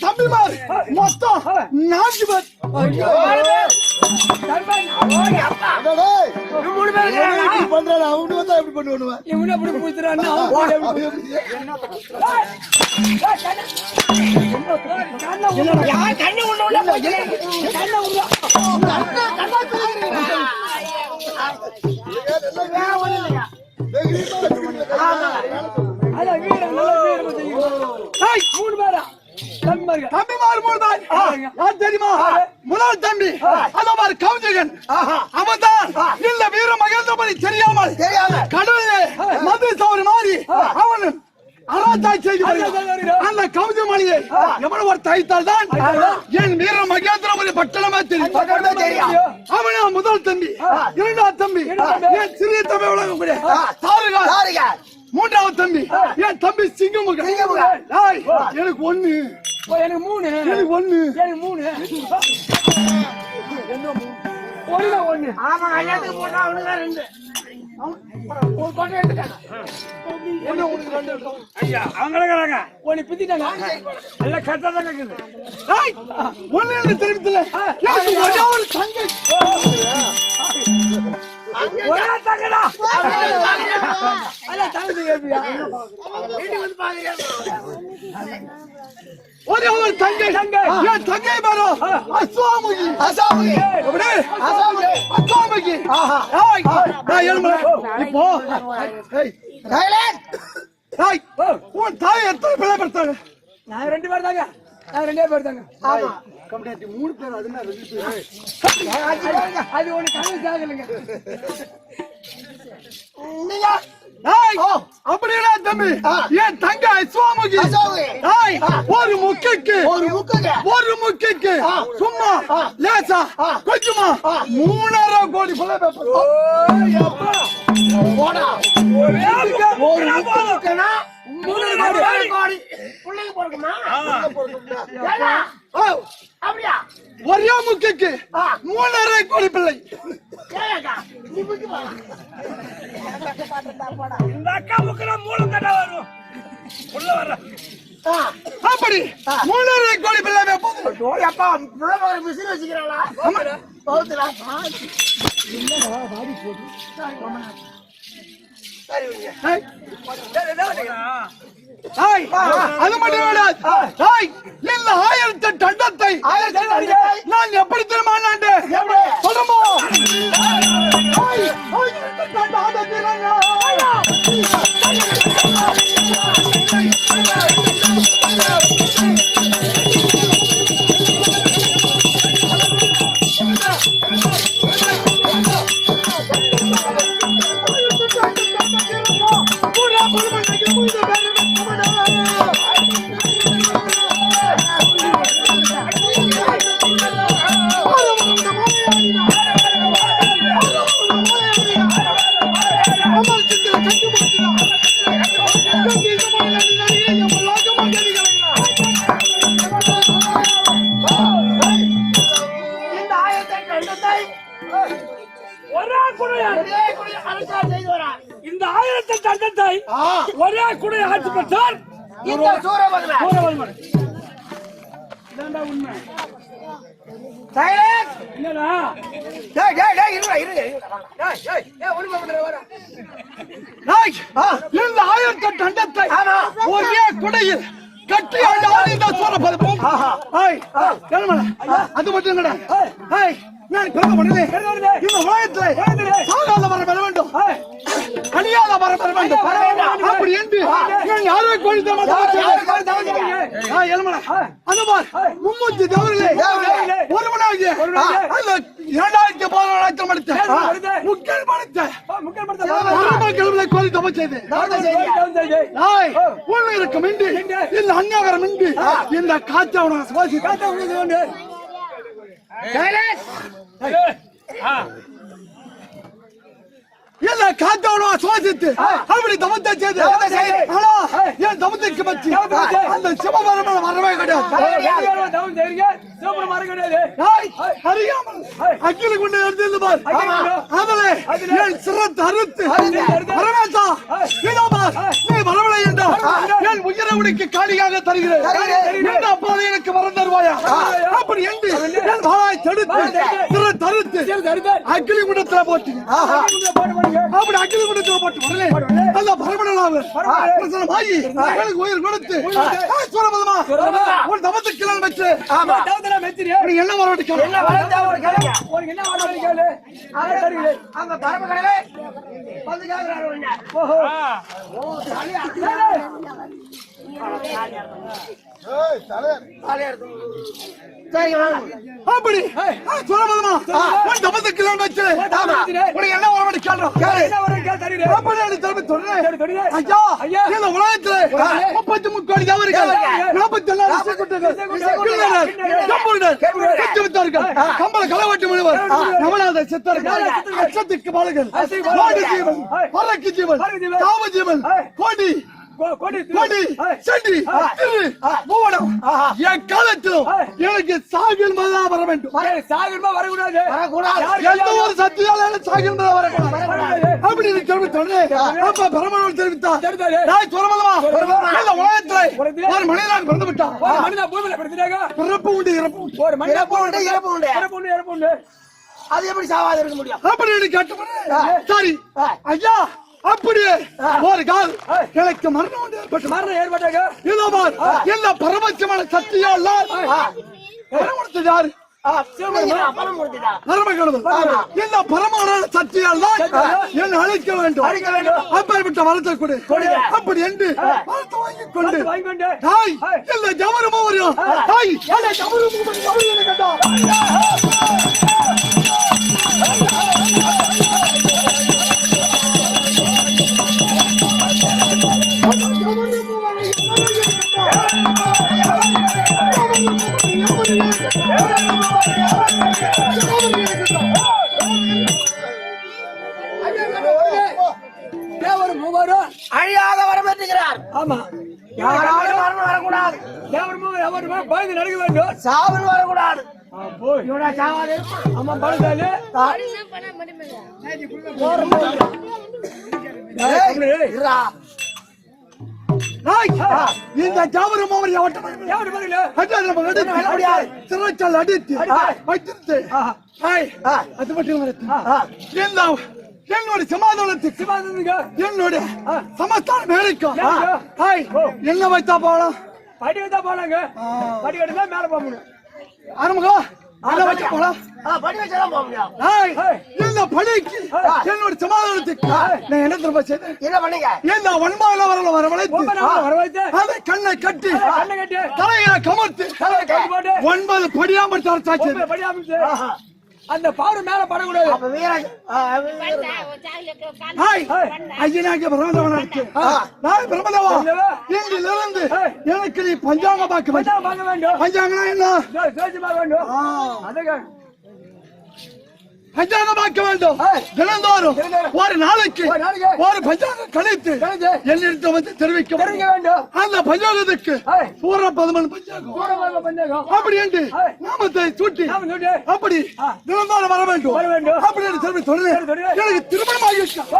தமிழ்மார் மொத்தம் 4 பேர். தெரியுமா? முதல் தம்பி அதவாறு கவுஞ்சகன் அவன்தான் இல்ல வீர மகேந்திரபுரி தெரியாமல் கடலிலே மது சவறு மாறி அவன் அராத்தாய் செய்து அந்த கவுஞ்சமணியை எவ்வளவு ஒரு தைத்தால் தான் என் வீர மகேந்திரபுரி பட்டணமே தெரியும். அவனா முதல் தம்பி. இரண்டாவது தம்பி என் சிறிய தம்பி உலகக்கூடிய தாருகா. மூன்றாவது தம்பி என் தம்பி சிங்கமுக. எனக்கு 1 எனக்கு 3 எனக்கு 1 எனக்கு 3 ஒண்ணு ஆமா கல்யாணத்துக்கு போட்டா அவனுக்கு ரெண்டு ஒரு கொட்டை எடுத்துட்டாங்க ஐயா அவங்க ஒண்ணு பித்திட்டாங்க எல்லாம் கரெக்டா தான் கேக்குது ஒண்ணு தெரிவித்துல ஒரே ஒரு தங்கை ஒரே தங்கடா அல்ல தங்கை கேப்பியா வீட்டுக்கு வந்து பாக்குறியா ஒரே ஒரு தங்கை என் தங்கை பாரு அஸ்வாமுகி அசாமுகி அப்படியே அசாமுகி அஸ்வாமுகி நான் எழுமல இப்போ உன் தாய் எத்தனை பிள்ளை பெற்றாங்க நான் 2 பேர் தாங்க நான் 2 பேர் தாங்க ஆமா கம்பெனி 3 பேர் அதுனா 2 பேர் அது ஒண்ணு கணக்கு சாகலைங்க நீங்க அப்படின்னா தம்பி என் தங்க அஸ்வாமுகி ஒரு முக்கைக்கு சும்மா லேசா கொஞ்சமா 3.5 கோடி பிள்ளை பிள்ளைங்க போறக்குமா அப்படியா ஒரே முக்கைக்கு 3.5 கோடி பிள்ளை இந்த அக்கா முக்கற மூலம் தட்ட வரும் உள்ள வர அப்படி 3.5 கோடி பிள்ளை அப்பா பிள்ளை மிஷின் வச்சுக்கிறாங்களா பௌத்தலா அது மட்டும் இந்த 1008 அண்டத்தை நான் எப்படி திரும்ப சொல்லுமோ இந்த 1008 அண்டத்தை ஒரே குடை ஆட்சி பெற்றார் இந்த சூரபத்மன் இதாண்டா உண்மை சைலன்ஸ் என்னடா இருங்க இந்த 1008 அண்டத்தை ஒரே குடையில் கட்டி ஆண்டு சூரபத்மன் அது மட்டும் இல்லடா நான் பிறகு பண்ணது இந்த உலகத்துல சாகாத வர வேண்டும் கனியாத வர வேண்டும் அப்படி என்று நான் யாரோ கோழி மும்மூர்த்தி தேவர்களே ஒருவனாகிய அந்த 2016 அடுத்த முக்கிய கோழி தம செய்து இருக்கும் இன்று இந்த அந்நாகரம் இன்று இந்த காற்றாவன சுவாசி ಎಲ್ಲ ಕಾತವನು ಸುವಾಸಿತ್ತು அப்படி தமத்தை செய்து ஆனா ஏன் தமத்துக்கு பற்றி அந்த சிவபெருமான் வரவே கிடையாது தவம் செய்றீங்க சிவபெருமான் மர கிடையாது அறியாமல் அக்கில கொண்டு எடுத்து பார் அதலே ஏன் சிரத்தை அறுத்து பரமேசா இதோபா நீ வரவில்லை என்றால் என் உயிரை உனக்கு காலியாக தருகிறேன் அப்போது எனக்கு வரம் தருவாயா அப்படி என்று என் வாயை தடுத்து சிரத்தை அறுத்து அக்கிலி குண்டத்துல போட்டு அப்படி அக்கிலி குண்டத்துல போட்டு வரலே அந்த பரமனாக பிரசனமாகி எனக்கு உயிர் கொடுத்து சூரபத்மா உன் தமத்துக்கு கிளம்பி வச்சு உனக்கு என்ன வர உனக்கு என்ன வர கேளு அந்த பரமகடவே வந்து கேக்குறாரு அப்படி சூரபத்மா உன் தமத்துக்கு கிளம்பி வச்சு உனக்கு என்ன வர ஐயா இந்த உலகத்துல 33 கோடி தேவர்கள் 44 கம்பள களவாட்டு முனிவர் நவநாத சித்தர்கள் அச்சத்துக்கு பாலகன் ஜீவன் பறக்கு ஜீவன் காவ ஜீவன் கோடி கோடி கொடி செடி திரு மூவனம் என் காலத்திலும் எனக்கு சாகில் மதா வர வேண்டும். சாகரமா வரக்கூடாது. எந்த ஒரு சத்தியால சாகில் மதா வரக்கூடாது அப்படின்னு தெரிவித்தோடனே அப்ப பிரம்மன் தெரிவித்தார். நான் சொல்லமா இந்த உலகத்துல ஒரு மனிதனாக பிறந்து விட்டான். மனிதா பூமியில பிறந்தாங்க. பிறப்பு உண்டு இறப்பு உண்டு. ஒரு மனிதா உண்டு இறப்பு உண்டு. இறப்பு உண்டு இறப்பு உண்டு. அது எப்படி சாவாது இருக்க முடியும்? அப்படின்னு கேட்ட சரி ஐயா அப்படியே ஒரு கால் எனக்கு மரணம் உண்டு ஏற்பட்டு மரணம் ஏற்பட்டாங்க. இதோ பார் எல்லா பரமசியமான சக்தியால் வரம் கொடுத்தது யாரு? பணம் கொடுத்துட்டா பரம கடவுள். இந்த பரமான சக்தியால் தான் என்னை அழைக்க வேண்டும். அப்பேற்பட்ட வரத்தை கொடு அப்படி என்று வரத்தை வாங்கிக் கொண்டு தாய் எல்லா ஜவரமும் வரும். தாய் எல்லா ஜவரமும் கண்டா தேவர் மூவரும் அழியாத வரம் பெற்றுகிறார். ஆமா யாராலும் மரணம் வரக்கூடாது. தேவர் மூவர் எவருமே பயந்து நடக்க வேண்டும். சாவல் வரக்கூடாது. போய் இவனா சாவாது. ஆமா பழுதாலு இந்த ஜாவரம் அவர் சிறைச்சால் அடித்து வைத்திருத்து அது மட்டும் என்னோட சமாதானத்துக்கு என்னோட சமஸ்தானம் வேலைக்கும் என்ன வைத்தா போகலாம்? படி வைத்தா போலாங்க. படி கட்டுனா மேல போக முடியும். ஆரம்பம் போலாம். படி வச்சாதான் போக முடியும். இந்த பணிக்கு என்னோட சமாதானத்துக்கு நான் என்ன திரும்ப செய்தேன்? என்ன பண்ணீங்க? இந்த வன்மால வரவழைத்து அதை கண்ணை கட்டி தலையை கமர்த்து 9 படியாம சாட்சி அந்த பாரு மேல படக்கூடாது. அப்ப வீரன் ஐயனாகிய பிரம்மதேவனா இருக்கு. நான் பிரம்மதேவா இன்றிலிருந்து எனக்கு நீ பஞ்சாங்க பார்க்க வேண்டும். பஞ்சாங்கனா என்ன? பஞ்சாங்க பார்க்க வேண்டும். தினந்தோறும் ஒரு நாளைக்கு ஒரு பஞ்சாங்கம் கழித்து என்னிடத்தில் வந்து தெரிவிக்க வேண்டும். அந்த பஞ்சாங்கத்துக்கு பூர்ண பதமன் பஞ்சாங்கம் அப்படி என்று நாமத்தை சூட்டி அப்படி தினந்தோறும் வர வேண்டும். அப்படி என்று சொல்லி தொடர்ந்து எனக்கு திருமணம் ஆகிவிட்டான்.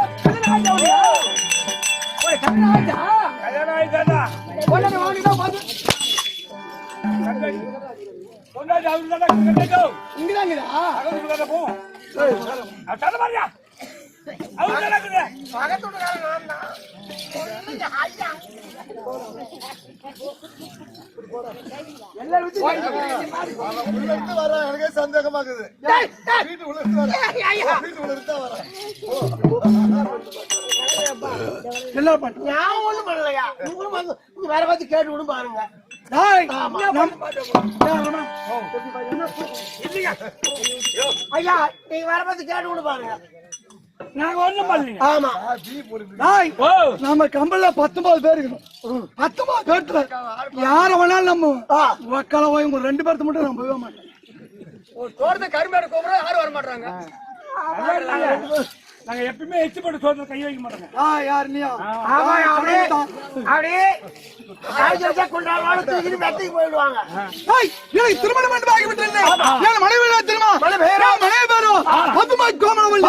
சந்தேகமாகுது. நான் ஒண்ணும் பண்ணலையா? வேற பார்த்து கேட்டு விடும் பாருங்க. ஐயா நீங்க வேற பார்த்து கேட்டு விடும் பாருங்க. நாங்க ஒண்ணும் பண்ணல. ஆமா நம்ம கம்பல்ல 19 பேர் இருக்கணும். 19 பேர்ல யார வேணாலும் நம்ம வக்கால போய் 2 பேர்த்து மட்டும் நம்ம போக மாட்டோம். தோட்டத்தை கருமையோட கூப்பிட யாரும் வர மாட்டாங்க. நாங்க எப்பவுமே எச்சு போட்டு தோட்டத்தை கை வைக்க மாட்டாங்க. யார் நீயா? ஆமா அப்படியே அப்படியே போயிடுவாங்க. எனக்கு திருமணம் பண்ணி ஆகிவிட்டேன். என் மனைவி திரும்ப மனைவி பேரும் பதுமை கோமலவல்லி.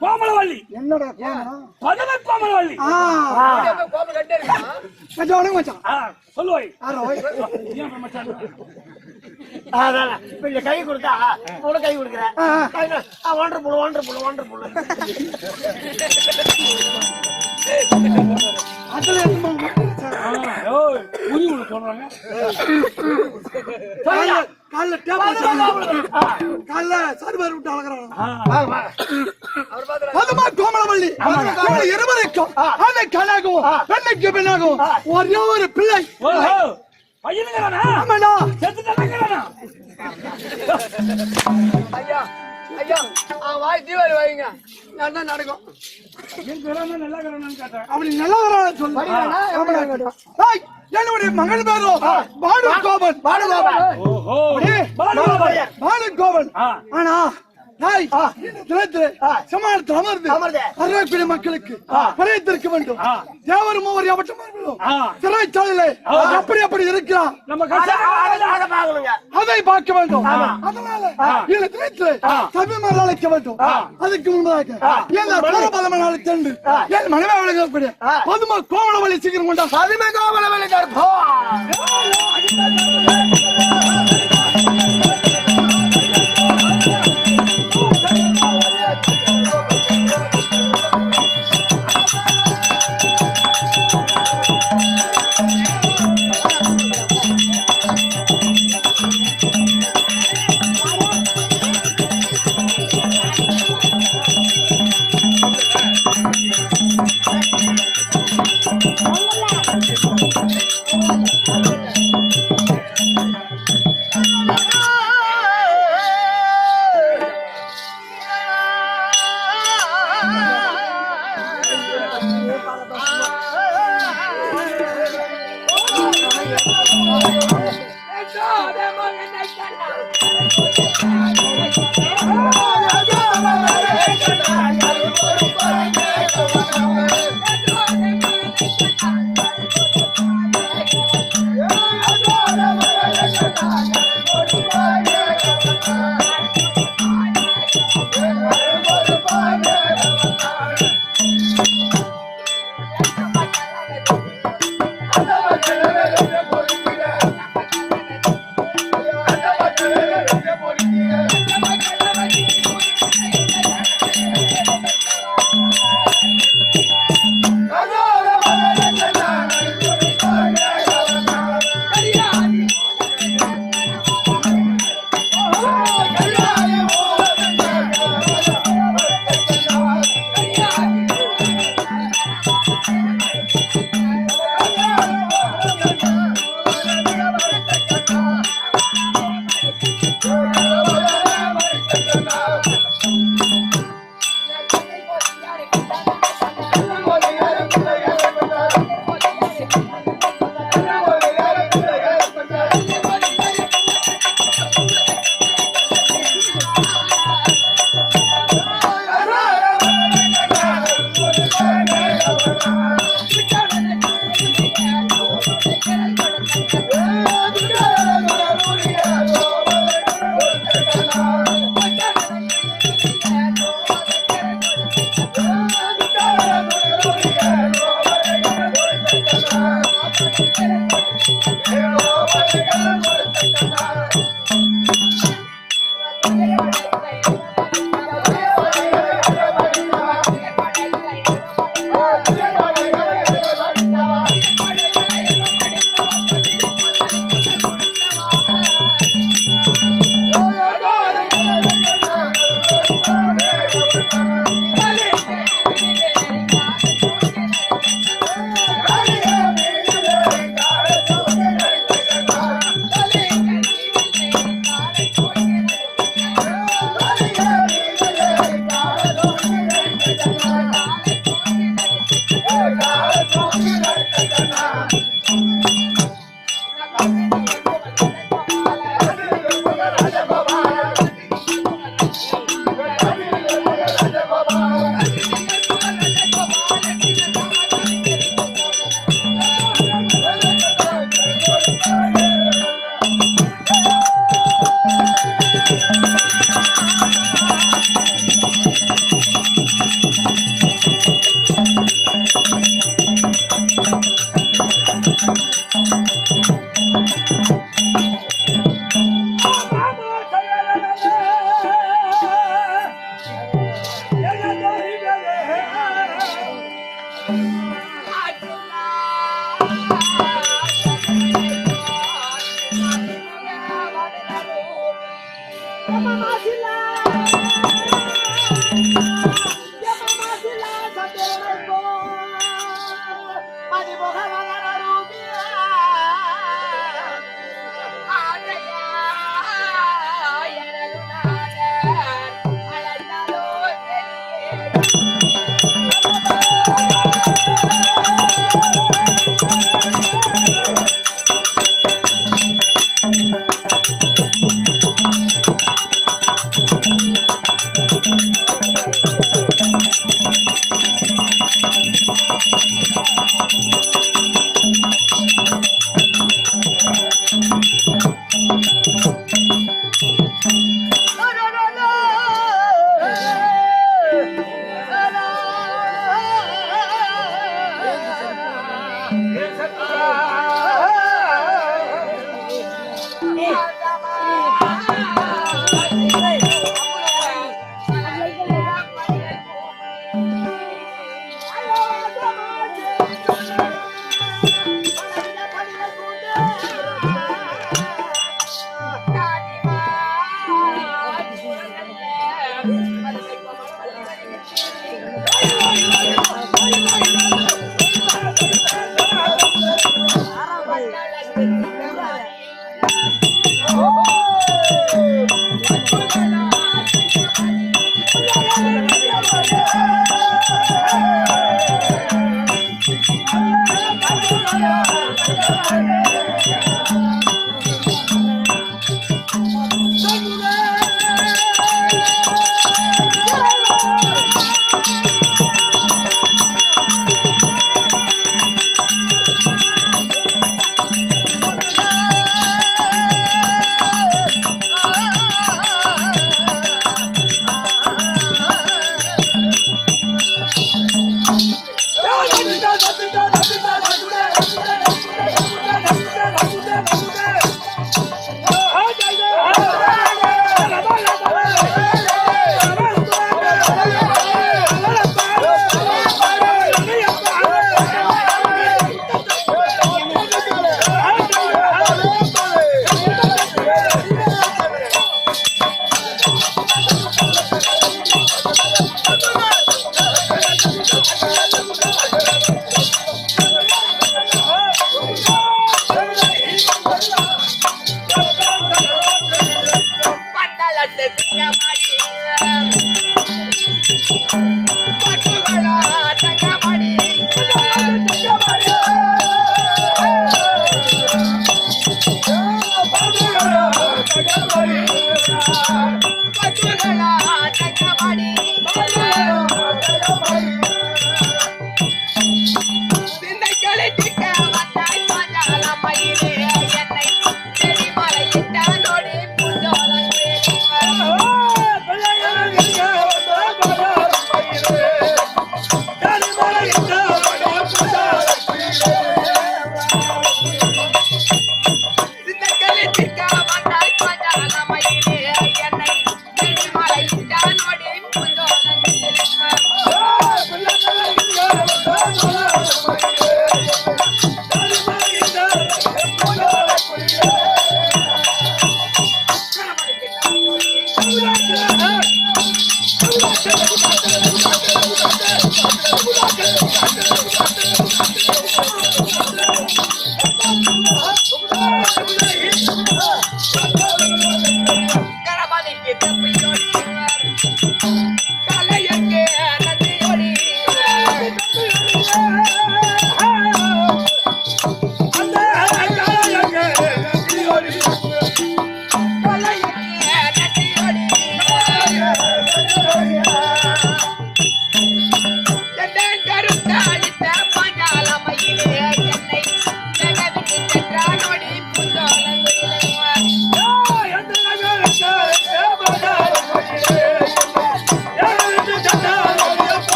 கோமலவல்லி என்னடா பதுமை கோமலவல்லி. சொல்லுவாய் கை கொடுத்தா கை கொடுக்குறேன். சொல்றாங்க கோமலவல்லி இருவருக்கும் அதை கழகவும் பெண்ணுக்கு பெண்ணாகவும் ஒரே ஒரு பிள்ளை. ஐயா ஐயா வாய் தீவாரி வைங்க நல்லா நடக்கும். அப்படி நல்லா சொல்லு. என்னுடைய மகள் பேரோ பாலு கோபன். பாலு கோபன். ஆனா சமாளத்தில் அமர்ந்து அருமைப்படி மக்களுக்கு படைத்திருக்க வேண்டும். தேவரும் ஒவ்வொரு சிறைச்சாலையிலே அப்படி அப்படி இருக்கிறான். அதை பார்க்க வேண்டும். அதனால சபைமரம் அழைக்க வேண்டும். அதுக்கு முன்பதாக சென்று என் மனைவி வழங்கக்கூடிய பதும கோவல வழி சீக்கிரம் கொண்டா. பதும கோவல வழி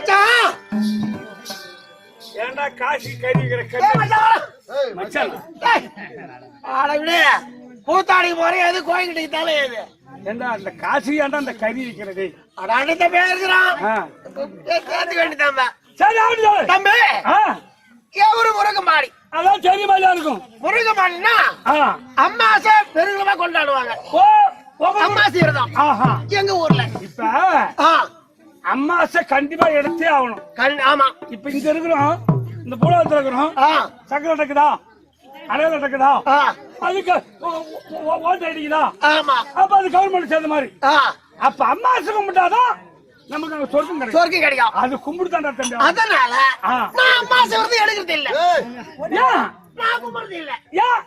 மச்சான் ஏன்டா காசி கறி வைக்கிற ஏய் மச்சான் மச்சான் ஆடவிடு கூத்தாடி போற எது கோயில்கிட்ட தலை எது ஏண்டா அந்த காசி ஏன்டா அந்த கறி வைக்கிறது அட அடுத்த பேருக்குறான் கேட்டு வேண்டியதாம்பா சரி அப்படி சொல்லு தம்பி ஆ, எவரு முருகமாடி அதான் சரி மாதிரியா இருக்கும் முருகமாடினா ஆ, அம்மாசை பெருங்களமா கொண்டாடுவாங்க ஓ ஓ, அம்மாசை விரதம் ஆஹா எங்க ஊர்ல இப்ப ஆ அம்மாசை கண்டிப்பா எடுத்தே ஆகணும் ஆமா இப்ப இங்க இருக்கிறோம் இந்த பூலகத்துல இருக்கிறோம் ஆ சக்கரை டக்குதா அடையாள டக்குதா ஆ அதுக்கு ஓட்டு அடிக்குதா ஆமா அப்ப அது கவர்மெண்ட் சேர்ந்த மாதிரி ஆ அப்ப அம்மாசை கும்பிட்டாதான் நமக்கு அங்க சொர்க்கம் கிடைக்கும் சொர்க்கம் கிடைக்கும் அது கும்பிடுதாண்டா தம்பி அதனால ஆ. நான் அம்மாசை விரதம் எடுக்கிறது இல்ல ஏன் நான் கும்பிடுறது இல்ல ஏன்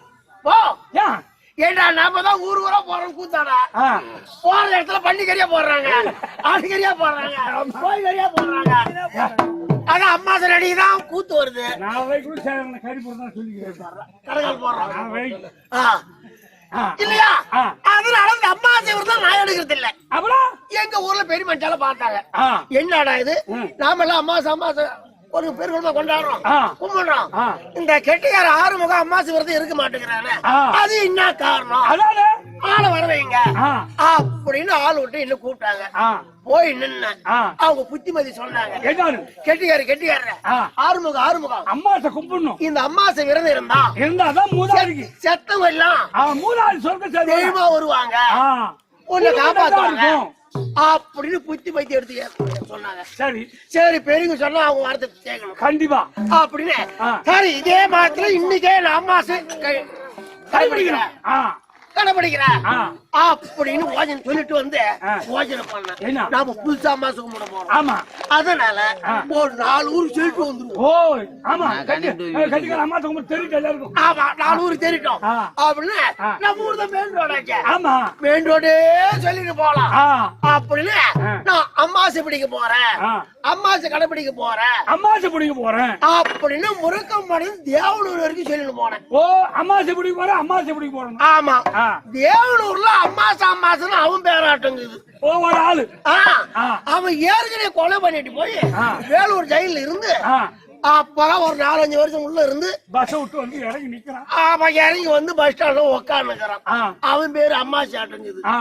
ஓ ஏன் ஏண்டா நாம தான் ஊரா போறோம் கூத்தாடா ஆ, போற இடத்துல பன்னி கறியா போடுறாங்க ஆடு கறியா போடுறாங்க கோழி கறியா போடுறாங்க ஆனா அம்மாசை அடிதான் கூத்து வருது நான் வைக்கூட சேர கறி போடுறதா சொல்லிக்கிறேன் கடைகள் போடுறோம் நான் வை ஆ. ஆ, இல்லையா ஆ. அதனால இந்த அம்மாசை விரதம் நான் எடுக்கிறது இல்ல அப்புறம் எங்க ஊர்ல பெரிய மனுஷால பார்த்தாங்க ஆ, என்னடா இது நாம எல்லாம் அம்மாசை ஒரு பெருகுமா கொண்டாடுறோம் ஆ. கும்பிடுறோம் ஆ. இந்த கெட்டிக்கார ஆறுமுகம் அம்மாசை விரதம் இருக்க மாட்டேங்கிறானே ஆ. அது என்ன காரணம் அதானே ஆளை வர வைங்க ஆ, அப்படின்னு ஆள் விட்டு இன்னும் கூப்பிட்டாங்க ஆ, போய் நின்ன ஆ. அவங்க புத்திமதி சொன்னாங்க என்னன்னு கெட்டிக்கார ஆ. ஆறுமுகம் அம்மாசை கும்பிடணும் இந்த அம்மாசை விரதம் இருந்தா இருந்தாதான் மூதாதிக்கு செத்தவங்க எல்லாம் அவன் மூதாதி சொர்க்கம் சேர்ந்து தெய்வமா வருவாங்க ஆ, உன்னை காப்பாத்துவாங்க இருக்கும். அப்படின்னு புத்தி பத்தி எடுத்து சொன்னாங்க சரி சரி பெரியவங்க சொன்னா அவங்க வார்த்தை கேட்கணும் கண்டிப்பா அப்படின்னு ஆ. சரி இதே மாதத்துல இன்னைக்கே நான் அம்மாசை கடைபிடிக்கிறேன் ஆ, கடைபிடிக்கிறேன் ஆ. அப்படின்னு ஓஜனை சொல்லிட்டு வந்து ஆ. ஓஜனை பண்ண என்ன? நாம புதுசா அம்மாசை கும்பிட போறோம் ஆமா அதனால ஆ. ஒரு 4 ஊருக்கு சொல்லிட்டு வந்துருவோம் ஓ ஆமா கட்டிக்கிற அம்மாசை கும்பிட்டு தெரியும் எல்லாருக்கும் ஆமா 4 ஊருக்கு தெரியும் ஆ. அப்படின்னு ஆ. நம்ம ஊர் தான் மெயின் ரோடாச்சே ஆமா மெயின் ரோடே சொல்லிட்டு போலாம் ஆ, அப்படின்னு ஆ. நான் அம்மாசை பிடிக்க போறேன் ஆ. அம்மாசை கடைபிடிக்க போறேன் அம்மாசை பிடிக்க போறேன் அப்படின்னு முருக்கம் பண்ணி தேவனூர் வரைக்கும் சொல்லிட்டு போனேன் ஓ அம்மாசை பிடிக்க போறேன் அம்மாசை பிடிக்க போறேன் ஆமா ஆ. தேவனூர்ல அம்மாசன்னு அவன் பேராட்டங்குது ஓ ஒரு ஆளு ஆ. ஆ. அவன் ஏற்கனவே கொலை பண்ணிட்டு போய் ஆ. வேலூர் ஜெயில இருந்து ஆ, அப்பதான் ஒரு 4-5 வருஷம் உள்ள இருந்து பஸ் விட்டு வந்து இறங்கி நிக்கிறான் அவன் இறங்கி வந்து பஸ் ஸ்டாண்ட்ல உட்காந்துக்கிறான் ஆ, அவன் பேரு அம்மாசி ஆட்டங்குது ஆ,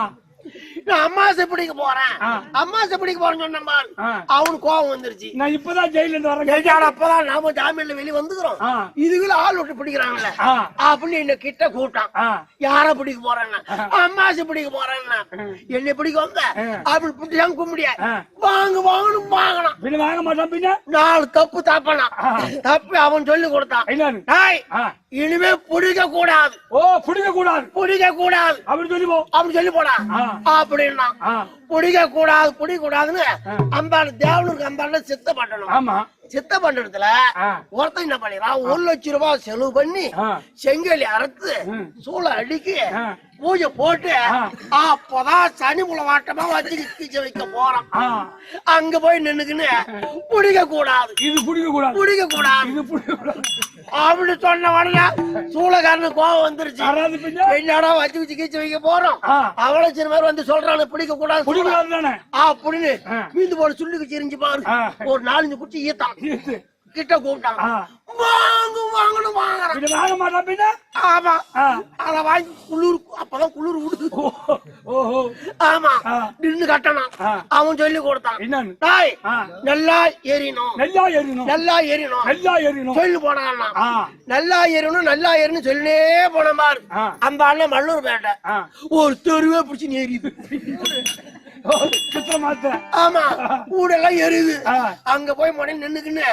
நான் அம்மாசை பிடிக்க போறேன் ஆ. அம்மாசை பிடிக்க போறேன்னு சொன்ன பாரு ஆ. அவனுக்கு கோவம் வந்துருச்சு நான் இப்பதான் ஜெயில இருந்து வரேன் ஜெயிச்சாட அப்பதான் நாம ஜாமீன்ல வெளியே வந்துக்கிறோம் ஆ. இதுக்குள்ள ஆள் விட்டு பிடிக்கிறாங்கல்ல ஆ, அப்படின்னு என்ன கிட்ட கூட்டான் ஆ, யார பிடிக்க போறேன்னா அம்மாசி பிடிக்க போறேன்னா என்னை பிடிக்க வந்த அப்படி பிடிச்சாங்க கும்பிடியா ஆ. வாங்கணும் வாங்கினான் பின்ன வாங்க மாட்டான் பின்ன 4 தப்பு தப்பானா தப்பி அவன் சொல்லி கொடுத்தான் என்னன்னு டேய், ஆ. இனிமே பிடிக்க கூடாது ஓ பிடிக்க கூடாது பிடிக்க கூடாது அப்படி சொல்லி போ அப்படி சொல்லி போடா ஆ. அப்படின்னா ஆ, பிடிக்க கூடாதுன்னு அம்பாள் தேவனுக்கு அம்பாள் சித்த பண்ணணும் ஆமா சித்த பண்றதுல ஆ. ஒருத்தன் என்ன பண்ணிடுறான் 1 லட்சம் ரூபாய் செலவு பண்ணி ஆ. செங்கலி அறுத்து ம். சூளை அடிக்கி ஆ. பூஜை போட்டு ஆ. அப்பதான் சனி முளவாட்டமா வச்சு கீச்ச வைக்க போறான் ஆ, அங்க போய் நின்னுக்குன்னு பிடிக்க கூடாது இது பிடிக்க கூடாது பிடிக்க கூடாது இது பிடிக்க கூடாது அப்படி சொன்ன உடனே சூளக்காரனு கோவம் வந்துருச்சு யாராவது பின்ன என்னடா வச்சு கீச்ச வைக்க போறோம் ஆ. அவ்வளவு சில பேர் வந்து சொல்றாங்க பிடிக்க கூடாது பிடிக்க கூடாது தானே அப்படின்னு ஆ. மீந்து போல சொல்லிக்கு சிரிஞ்சு பாரு ஆ. ஒரு 4-5 குச்சி ஈத்தான் இது. கிட்ட கூப்பிட்டாங்க ஆ. வாங்கணும் வாங்குறான் பின்ன வாங்க மாட்டான் பின்ன ஆமா ஆ. அத வாங்கி குளிர் அப்பதான் குளிர் விடுது ஓஹோ ஆமா ஆ. நின்னு கட்டணும் ஆ. அவன் சொல்லி கொடுத்தான் என்னன்னு டேய், ஆ. நல்லா எரியணும் நெல்லா ஏறினோம் நல்லா எரியணும் நெல்லா ஏறினோம் சொல்லி போனான் ஆ, நல்லா எரியணும் சொல்லினே போன பாரு ஆ. அந்த அண்ணன் மல்லூர் பேட்டை ஆ. ஒரு தெருவே பிடிச்சி எரியுது ஓ, சித்திர மாத்திர ஆமா ஊடெல்லாம் எரியுது ஆ. அங்க போய் மணி நின்னுக்குன்னு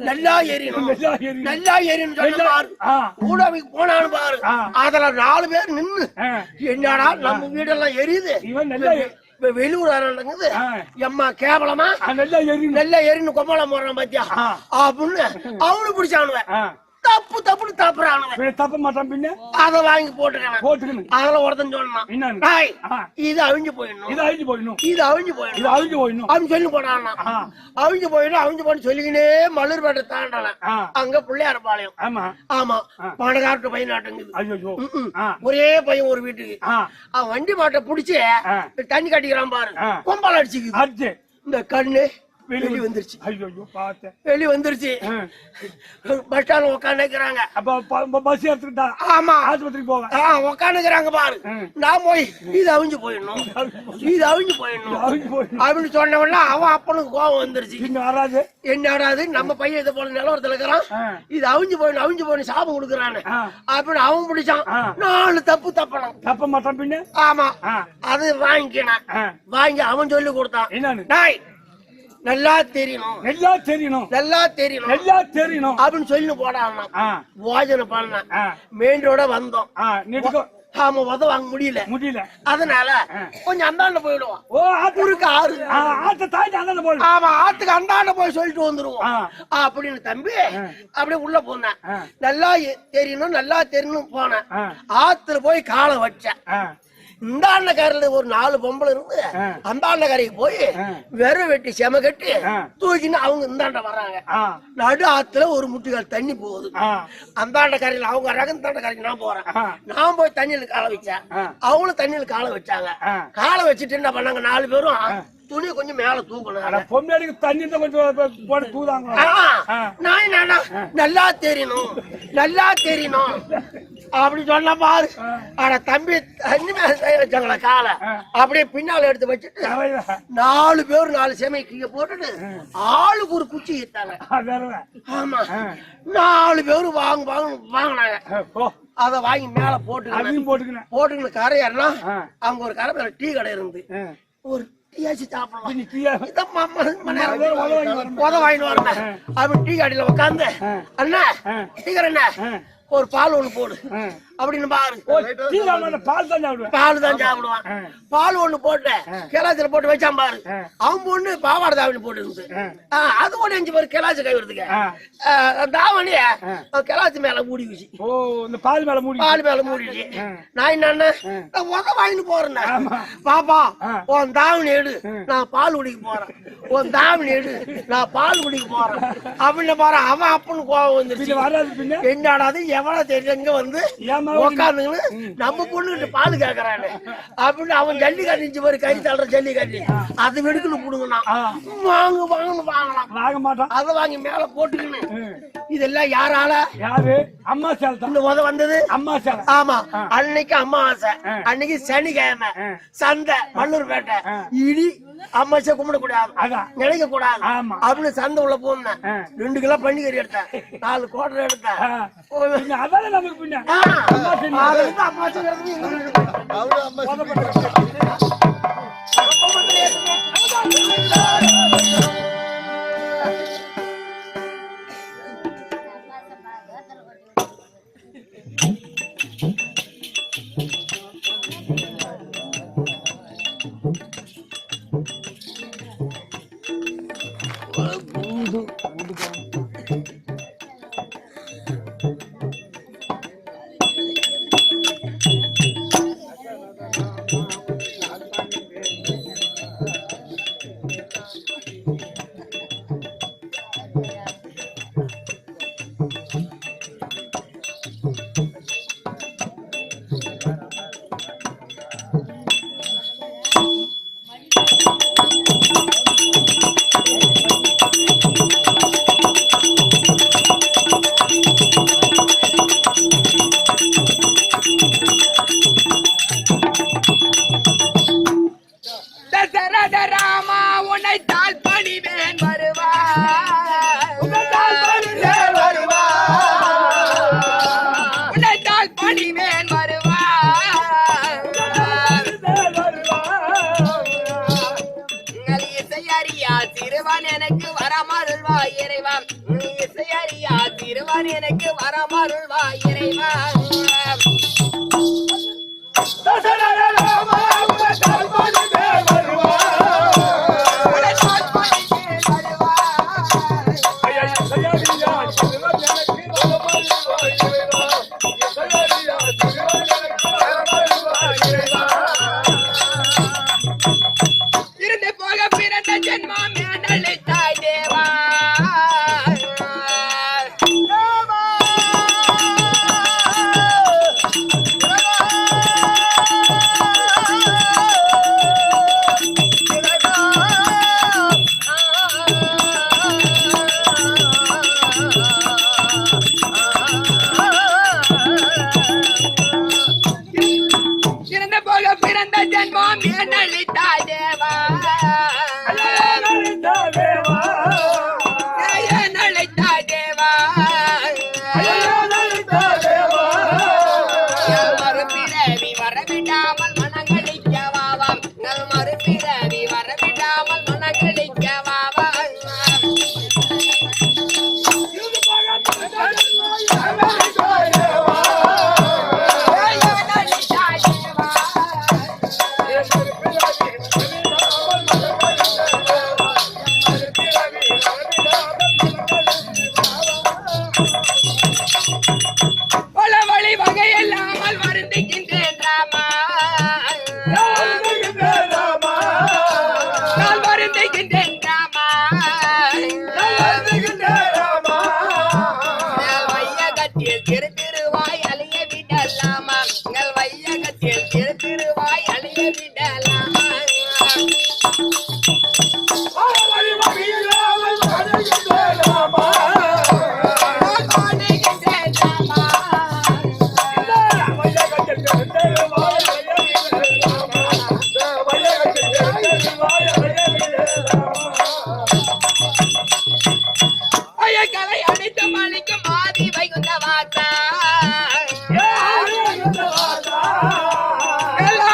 நல்லா எரியணும் நெல்லா ஏறினோம் நல்லா எரியணும் சொன்ன பாரு ஆ. ஊடாவிக்கு போனான்னு பாரு ஆ. அதுல 4 பேர் நின்னு ஆ. என்னடா நம்ம வீடெல்லாம் எரியுது இவன் நெல்லா இப்ப வெளியூரானது ஆ. எம்மா கேவலமா நெல்லா ஏறினோம் நல்லா எரின்னு கொம்பளம் போடுறான் பாத்தியா ஆ. அப்படின்னு அவனு பிடிச்சானுவ ஆ. தப்புன்னு தப்புறானுவ பின்ன தப்ப மாட்டான் பின்ன அத வாங்கி போட்டுக்கான போட்டுக்கணும் அதுல ஒருத்தன் சொன்னான் என்னன்னு டேய், ஆ. இது அழிஞ்சு போயிடணும் இது அழிஞ்சு போயிடணும் இது அழிஞ்சு போயிடணும் இது அழிஞ்சு போயிடணும் அவன் சொல்லி போனான் ஆ. அழிஞ்சு போயின்னு சொல்லிக்கினே மலர்பேட்டை தாண்டான ஆ. அங்க பிள்ளையார்பாளையம் ஆமா ஆமா பணக்காரட்டு பையன் நாட்டுங்குது ஐயோ ஆ. ஒரே பையன் ஒரு வீட்டுக்கு ஆ. அவன் வண்டி மாட்டை புடிச்சு ஆ. தண்ணி கட்டிக்கிறான் பாரு ஆ. கொம்பால் அடிச்சுக்குது அடிச்சு இந்த கண்ணு வெளி வந்துருச்சு. ஐயோ பார்த்தேன். வெளி வந்துருச்சு. பஸ் ஸ்டாண்ட் உட்காந்துக்கிறாங்க. அப்ப பஸ் எடுத்துக்கிட்டா ஆமா ஆஸ்பத்திரிக்கு போவேன். உட்காந்துக்கிறாங்க பாரு. நான் போய் இது அவிஞ்சு போயிடணும், இது அவிஞ்சு போயிடணும் அப்படின்னு சொன்ன உடனே அவன் அப்பனுக்கு கோவம் வந்துருச்சு. என்ன வராது, நம்ம பையன் இதை போல நிலவரத்துல இருக்கிறான், இது அவிஞ்சு போயிடணும், அவிஞ்சு போயிடணும் சாபம் கொடுக்குறான்னு அப்படின்னு அவன் பிடிச்சான். 4 தப்பு தப்பணும். தப்ப மாட்டான் பின்ன. ஆமா, அது வாங்கிக்கினான். வாங்கி அவன் சொல்லி கொடுத்தான். என்னன்னு நல்லா தெரியணும், நல்லா தெரியணும், நல்லா தெரியணும், நல்லா தெரியணும் அப்படின்னு சொல்லி போடான். போஜனை பண்ண மெயின் ரோட வந்தோம். ஆமா, உத வாங்க முடியல. அதனால கொஞ்சம் அந்தாண்ட போயிடுவோம். ஓ, ஆத்துக்கு ஆறு ஆத்த தாண்டி அந்தாண்ட போயிடும். ஆமா, ஆத்துக்கு அந்தாண்ட போய் சொல்லிட்டு வந்துருவோம் அப்படின்னு தம்பி அப்படியே உள்ள போனேன். நல்லா தெரியணும், நல்லா தெரியணும் போனேன். ஆத்துல போய் காலை வச்சேன். இந்த அண்ணக்காரில ஒரு 4 பொம்பளை இருந்து அந்த அண்ணக்காரிக்கு போய் வெறும் வெட்டி செம கட்டி தூக்கின்னு அவங்க இந்தாண்ட வர்றாங்க. நடு ஆத்துல ஒரு முட்டிகால் தண்ணி போகுது. அந்த அண்ணக்காரில அவங்க வர்றாங்க, இந்த அண்ணக்காரிக்கு நான் போறேன். நான் போய் தண்ணியில காலை வச்சேன், அவங்களும் தண்ணியில காலை வச்சாங்க. காலை வச்சுட்டு என்ன பண்ணாங்க, 4 பேரும் துணி கொஞ்சம் மேல தூக்கணும். பொம்மைக்கு தண்ணி கொஞ்சம் போட்டு தூதாங்க. நான் என்ன நல்லா தெரியணும், நல்லா தெரியணும் அப்படி சொன்ன பாரு. ஆனா தம்பி தண்ணி மேல வச்சாங்களா காலை அப்படியே பின்னால எடுத்து வச்சுட்டு 4 பேரும் 4 சேமை கீழே போட்டுட்டு ஆளுக்கு ஒரு குச்சி ஏத்தாங்க. ஆமா, 4 பேரும் வாங்கினாங்க. அத வாங்கி மேல போட்டுக்கணும். கரையாருனா அங்க ஒரு கரை மேல டீ கடை இருந்து ஒரு டீயாச்சு சாப்பிடலாம். வாங்கிட்டு வரேன் அப்படி டீ கடையில உட்காந்து, அண்ணா டீ கடை என்ன ஒரு பால் ஒண்ணு போடு அப்படின்னு பாரு. பால் தான் சாப்பிடுவான். பால் ஒண்ணு போட்டு கிளாச்சில போட்டு வச்சான் பாரு. அவன் பொண்ணு பாவாடை தாவணி போட்டு இருந்து அது கூட 5 பேர் கிளாச்சு கை வருதுங்க. தாவணி கிளாச்சு மேல மூடிக்குச்சு. பால் மேல மூடிச்சு. நான் என்ன உத வாங்கிட்டு போறேன். பாப்பா உன் தாவணி எடு, நான் பால் குடிக்க போறேன். உன் தாவணி எடு, நான் பால் குடிக்க போறேன் அப்படின்னு பாரு. அவன் அப்பன்னு கோவம் வந்துருச்சு. என்னடாது எவ்வளவு தெரியும் இங்க வந்து உட்காந்துன்னு நம்ம பொண்ணுகிட்ட பால் கேக்குறானு அப்படின்னு அவன் ஜல்லி கட்டிச்சு பாரு. கை தள்ளுற ஜல்லி கட்டி அது வெடுக்குன்னு புடுங்கண்ணா. வாங்கலாம் அதை வாங்கி மேல போட்டுக்கணும். இதெல்லாம் யாரால? அம்மா சேலை. இந்த உத வந்தது அம்மா சேலை. ஆமா, அன்னைக்கு அம்மாவாசை, அன்னைக்கு சனிக்கிழமை சந்தை மல்லூர்பேட்டை. இடி அம்மாச்சா கும்பிடக்கூடாது, நினைக்க கூடாது அப்படின்னு சந்தை உள்ள போனேன். 2 கிலோ பன்னிக்கறி எடுத்தேன், 4 கோட்டரை எடுத்தேன். எனக்கு வரமருள்வாய் இறைவா. இருந்து போக பிறந்த ஜென்மம் அழைத்தாய் தேவா. கலை அடித்து மலிக்கும் ஆதி வைகுந்த வாசா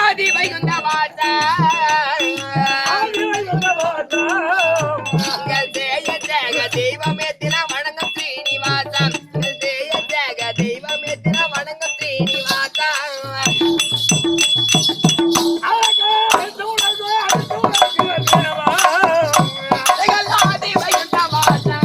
ஆதி வைகுந்த வாசா தெய்வமே தின வணங்கும் ஸ்ரீனிவாசன் தெய்வமே தின வணங்கும் ஸ்ரீனிவாசன் ஆதி வைகுந்த வாசா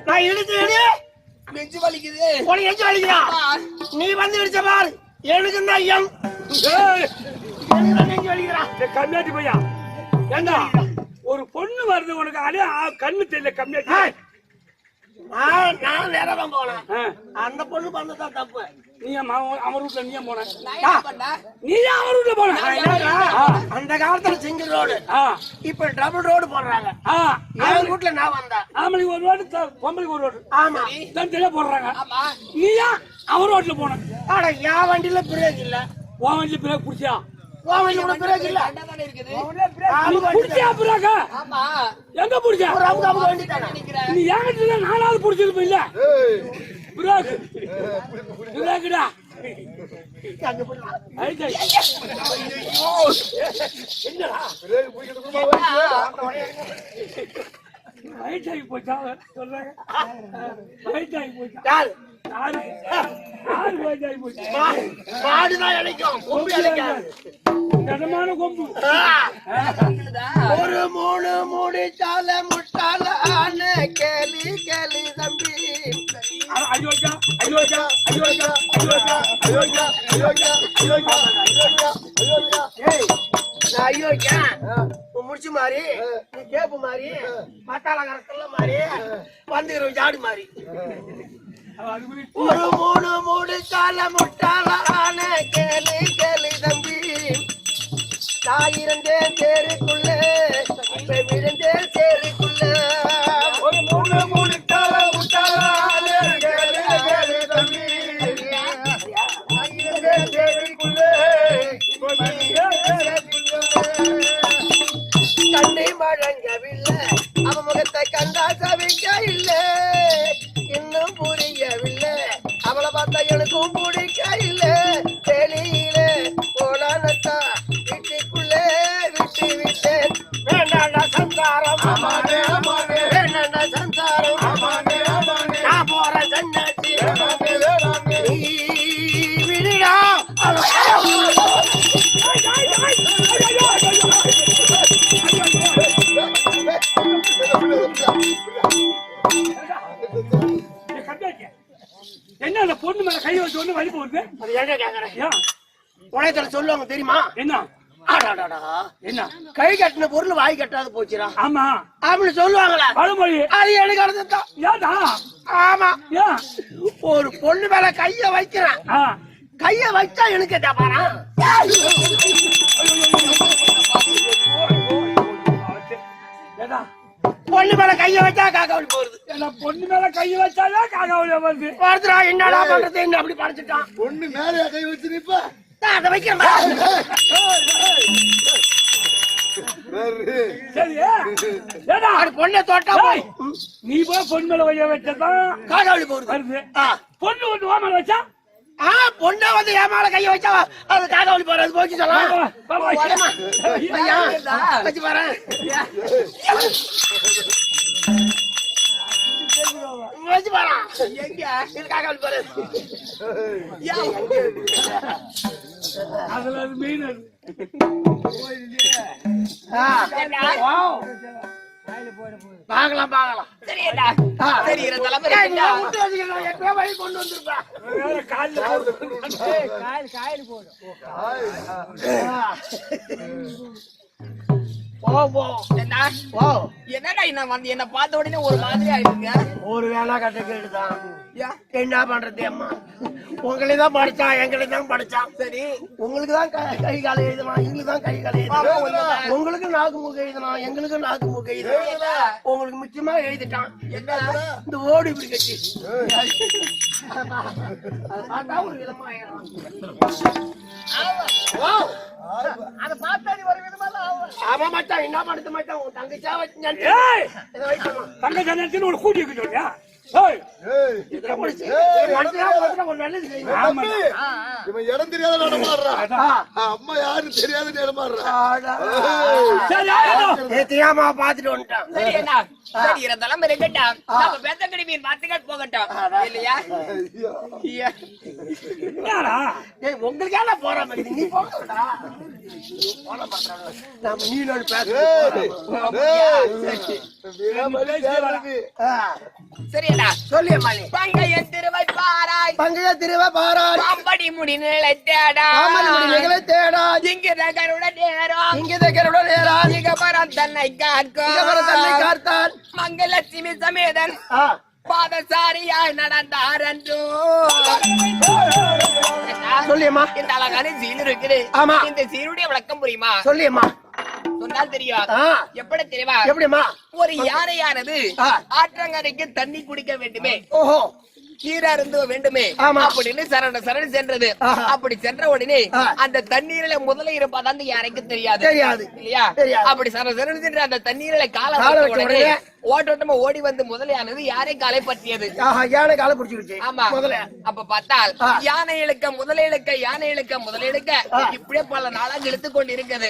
நான் இழுத்து நெஞ்சு வலிக்குது உனக்கு நெஞ்சு வலிக்குதா? நீ வந்து இடிச்ச பாரு எனக்கு தான் ஐயம் நெஞ்சு வலிக்குதா? கம்மியாட்டி பையா ஏண்டா ஒரு பொண்ணு வருது உனக்கு அதே கண்ணு தெரியல கம்மியாட்டி. நான் நேரா தான் போனேன். அந்த பொண்ணு பண்ணதான் தப்பு. நீ அவன் ரூட்ல நீ போன நான் என்ன பண்ணேன்? நீ அவன் ரூட்ல போன. அந்த காலத்துல சிங்கிள் ரோடு இப்ப டபுள் ரோடு போடுறாங்க. என் ரூட்ல நான் வந்தேன். ஆம்பளைக்கு ஒரு ரோடு பொம்பளைக்கு ஒரு ரோடு ஆமா தான் தெரிய போடுறாங்க. ஆமா நீயா அவன் ரோட்ல போன. ஆனா என் வண்டியில பிரேக் இல்ல. உன் வண்டியில பிரேக் புடிச்சா? உன் வண்டியில பிரேக் இல்ல. தானே இருக்குது புடிச்சா பிரேக்கா? ஆமா எங்க புடிச்சா? ஒரு அமுக்கு அமுக்கு வண்டி தானே. நினைக்கிறேன் நீ என்கிட்ட நாலாவது புடிச்சிருப்ப இல்ல பிரேக் பிரேக்குடா. என்னடா வயசாகி போச்சா சொல்றாங்க. வயசாகி போச்சா? யாரு? யாரு யாரு வயசாகி போச்சு? மாடுதான் இழைக்கும், கொம்பு இழைக்காது. கனமான கொம்பு. ஒரு மூணு முடிச்சால முட்டால ஆன கேளு கேளு தம்பி. அயோக்கா அயோக்கா அயோக்கா அயோக்கா அயோக்கா அயோக்கா அயோக்கா அயோக்கா. நான் ஐயோக்கா முடிச்சு மாறி நீ கேப்பு மாறி மத்தால கரத்துல மாறி வந்துக்கிற ஜாடு மாறி. ஒரு மூணு முடிச்சால முட்டால ஆன கேளு கேளு தம்பி. நான் இருந்தேன் சேருக்குள்ள இப்ப விழுந்தேன் சேருக்குள்ள. ஒரு மூணு முடிச்சால முட்டால ஆன கேளு கேளு தம்பி. கண்ணை மழங்கவில்லை அவன் முகத்தை கண்டா சவிக்க இல்லை. இன்னும் புரியவில்லை அவளை பார்த்தா எனக்கும் பிடிக்க இல்லை. வெளியில போனானத்தா வீட்டுக்குள்ளே விட்டு விட்டேன். வேண்டாண்டா சம்சாரம் வேண்டாண்டா சம்சாரம் நான் போற சன்னாச்சி நீ விடுடா. என்ன அந்த பொண்ணு மேல கை வச்சு ஒண்ணு வலி போகுது? அது ஏங்க கேக்குறேன்? உலகத்துல சொல்லுவாங்க தெரியுமா? என்ன என்ன கை கட்டின பொருள் வாய் கட்டாது போச்சுடா. ஆமா அப்படின்னு சொல்லுவாங்களா பழமொழி? அது எனக்கு அர்த்தம். ஏதா? ஆமா ஏன் ஒரு பொண்ணு மேல கைய வைக்கிறேன், கைய வச்சா எனக்கு தப்பாரா? பொண்ணு மேல கைய வச்சா காக்காவளி போறது. பொண்ணு மேல கை வச்சாலே காக்காவளி வருது. ஒருத்தரா என்னடா பண்றது என்ன அப்படி படிச்சுட்டான். பொண்ணு மேல கை வச்சு நிப்ப அதை வைக்கிறேன். சரி ஏடா பொண்ணை தோட்டா நீ போய் பொண்ணு மேல வைய வச்சதான் காக்காவளி போறது வருது. பொண்ணு வந்து ஓ மேல வச்சா பொண்ணை வந்து என் மேல கைய வச்சா அது காக்காவளி போறது போச்சு சொல்லலாம். வச்சு பாறேன் வச்சு பாறான் எங்க காக்காவளி போறது. அதுல மீன் பாக்கலாம் பாக்கலாம். சரி என்ன சரி இருந்தாலும் இருக்கட்டும். நான் விட்டு வச்சுக்கிறேன். எப்பயோ வழி கொண்டு வந்திருப்பேன். போ போ என்ன போ. என்னடா நான் வந்து என்ன பார்த்த உடனே ஒரு மாதிரி ஆயிடுங்க. ஒரு வேளை கட்ட கேட்டுதான் என்ன பண்றது அம்மா? உங்களை தான் படிச்சான், எங்களை தான் படிச்சான். சரி உங்களுக்கு தான் கை கால எழுதலாம், எங்களுக்கு தான் கை கால எழுதலாம். உங்களுக்கு நாக்கு மூக்கு எழுதலாம், எங்களுக்கு நாக்கு மூக்கு எழுதலாம். உங்களுக்கு முக்கியமா எழுதிட்டான் என்ன இந்த ஓடி இப்படி கட்டி. அதான் ஒரு விதமா அத பார்த்தா நீ ஒரு விதமா ஆமா மச்சான், என்ன படுத்த மாட்டான் உன் தங்கச்சா வச்சு தங்க ஜனத்தின் ஒரு கூட்டி இருக்கு சொல்லியா? இவன் இடம் தெரியாத நடமாடுறான். அம்மா யாரு தெரியாத நடமாடுறான். தெரியாம பாத்துட்டு வந்துட்டான். சரி என்ன சரி இருந்தாலும் இருக்கட்டும். நம்ம பெத்த கடிமையின் வார்த்தைகள் போகட்டும் இல்லையா? உங்களுக்கு ஏன் போற மாதிரி நீ போடா நீ சரியா சொல்லி பங்கைய திருவை பாராய் பங்கைய திருவை பாராய் பாம்படி முடி நிலை தேடா நிலை தேடா இங்கித கருட நேரம் இங்கித கருட நேரம் இகபரம் தன்னை காத்தான் மங்களலட்சுமி சமேதன் பாதசாரியாய் நடந்தார் என்றோ சொல்லியம்மா. இந்த அழகான சீல் இருக்குது. ஆமா. இந்த சீருடைய விளக்கம் புரியுமா? சொல்லியம்மா. சொன்னால் தெரியுமா? எப்படி தெரியுமா? எப்படிமா? ஒரு யானையானது ஆற்றங்கரைக்கு தண்ணி குடிக்க வேண்டுமே, ஓஹோ கீரை அருந்த வேண்டுமே அப்படின்னு சரண சரண சென்றது. அப்படி சென்ற உடனே அந்த தண்ணீரில முதல்ல இருப்பதா அந்த யானைக்கு தெரியாது இல்லையா? அப்படி சரண சரண சென்ற அந்த தண்ணீரில கால உடனே ஓட்டோட்டமா ஓடி வந்து முதலையானது யானை காலை பற்றியது. யானை காலை பிடிச்சிருச்சு. ஆமா. அப்ப பார்த்தால் யானை இழுக்க முதலை இழுக்க யானை இழுக்க முதலை இழுக்க இப்படியே பல நாளாக இழுத்து கொண்டு இருக்குது.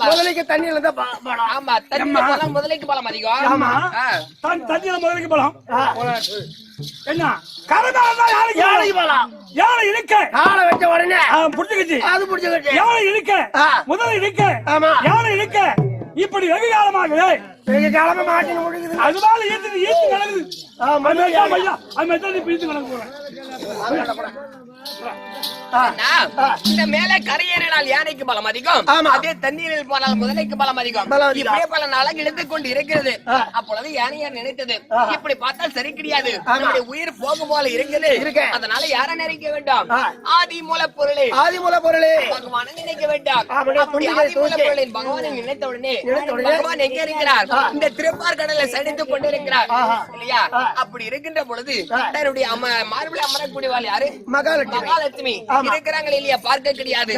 முதலைக்கு தண்ணியில தான் பலம். ஆமா தண்ணி பலம் முதலைக்கு பலம் அதிகம். ஆமா தண்ணியில முதலைக்கு பலம் என்ன கரதாதான் யானைக்கு பலம். யானை இழுக்க காலை வச்ச உடனே புடிச்சுக்கிச்சு அது புடிச்சுக்கிச்சு. யானை இழுக்க முதலை இழுக்க யானை இழுக்க இப்படி வெகு காலமாகுது. வெகு காலமா மாட்டின்னு முடிக்குது. அதுதான் ஈர்த்து நடக்குது. அது மெத்தடி பிரித்து நடக்குது. இந்த மேல கரையேறினால் யானைக்கு பலம் அதிகம், அதே தண்ணீரில் போனால் முதலைக்கு பலம் அதிகம். இப்படியே பல நாளாக இழுத்து கொண்டு இருக்கிறது. அப்பொழுது யானையார் நினைத்தது இப்படி பார்த்தால் சரி கிடையாது, நம்முடைய உயிர் போகும் போல இருக்குது. அதனால யாரை நினைக்க வேண்டாம்? ஆதி மூல பொருளே பகவானை நினைக்க வேண்டாம். அப்படி ஆதி மூல பொருளின் பகவானை நினைத்த உடனே பகவான் எங்க இருக்கிறார்? இந்த திருப்பார் கடலை சடித்துக் கொண்டிருக்கிறார் இல்லையா? அப்படி இருக்கின்ற பொழுது தன்னுடைய மார்பிளை அமரக்கூடியவாள் யாரு? மகாலட்சுமி இருக்கிறாங்க இல்லையா? பார்க்க கிடையாது.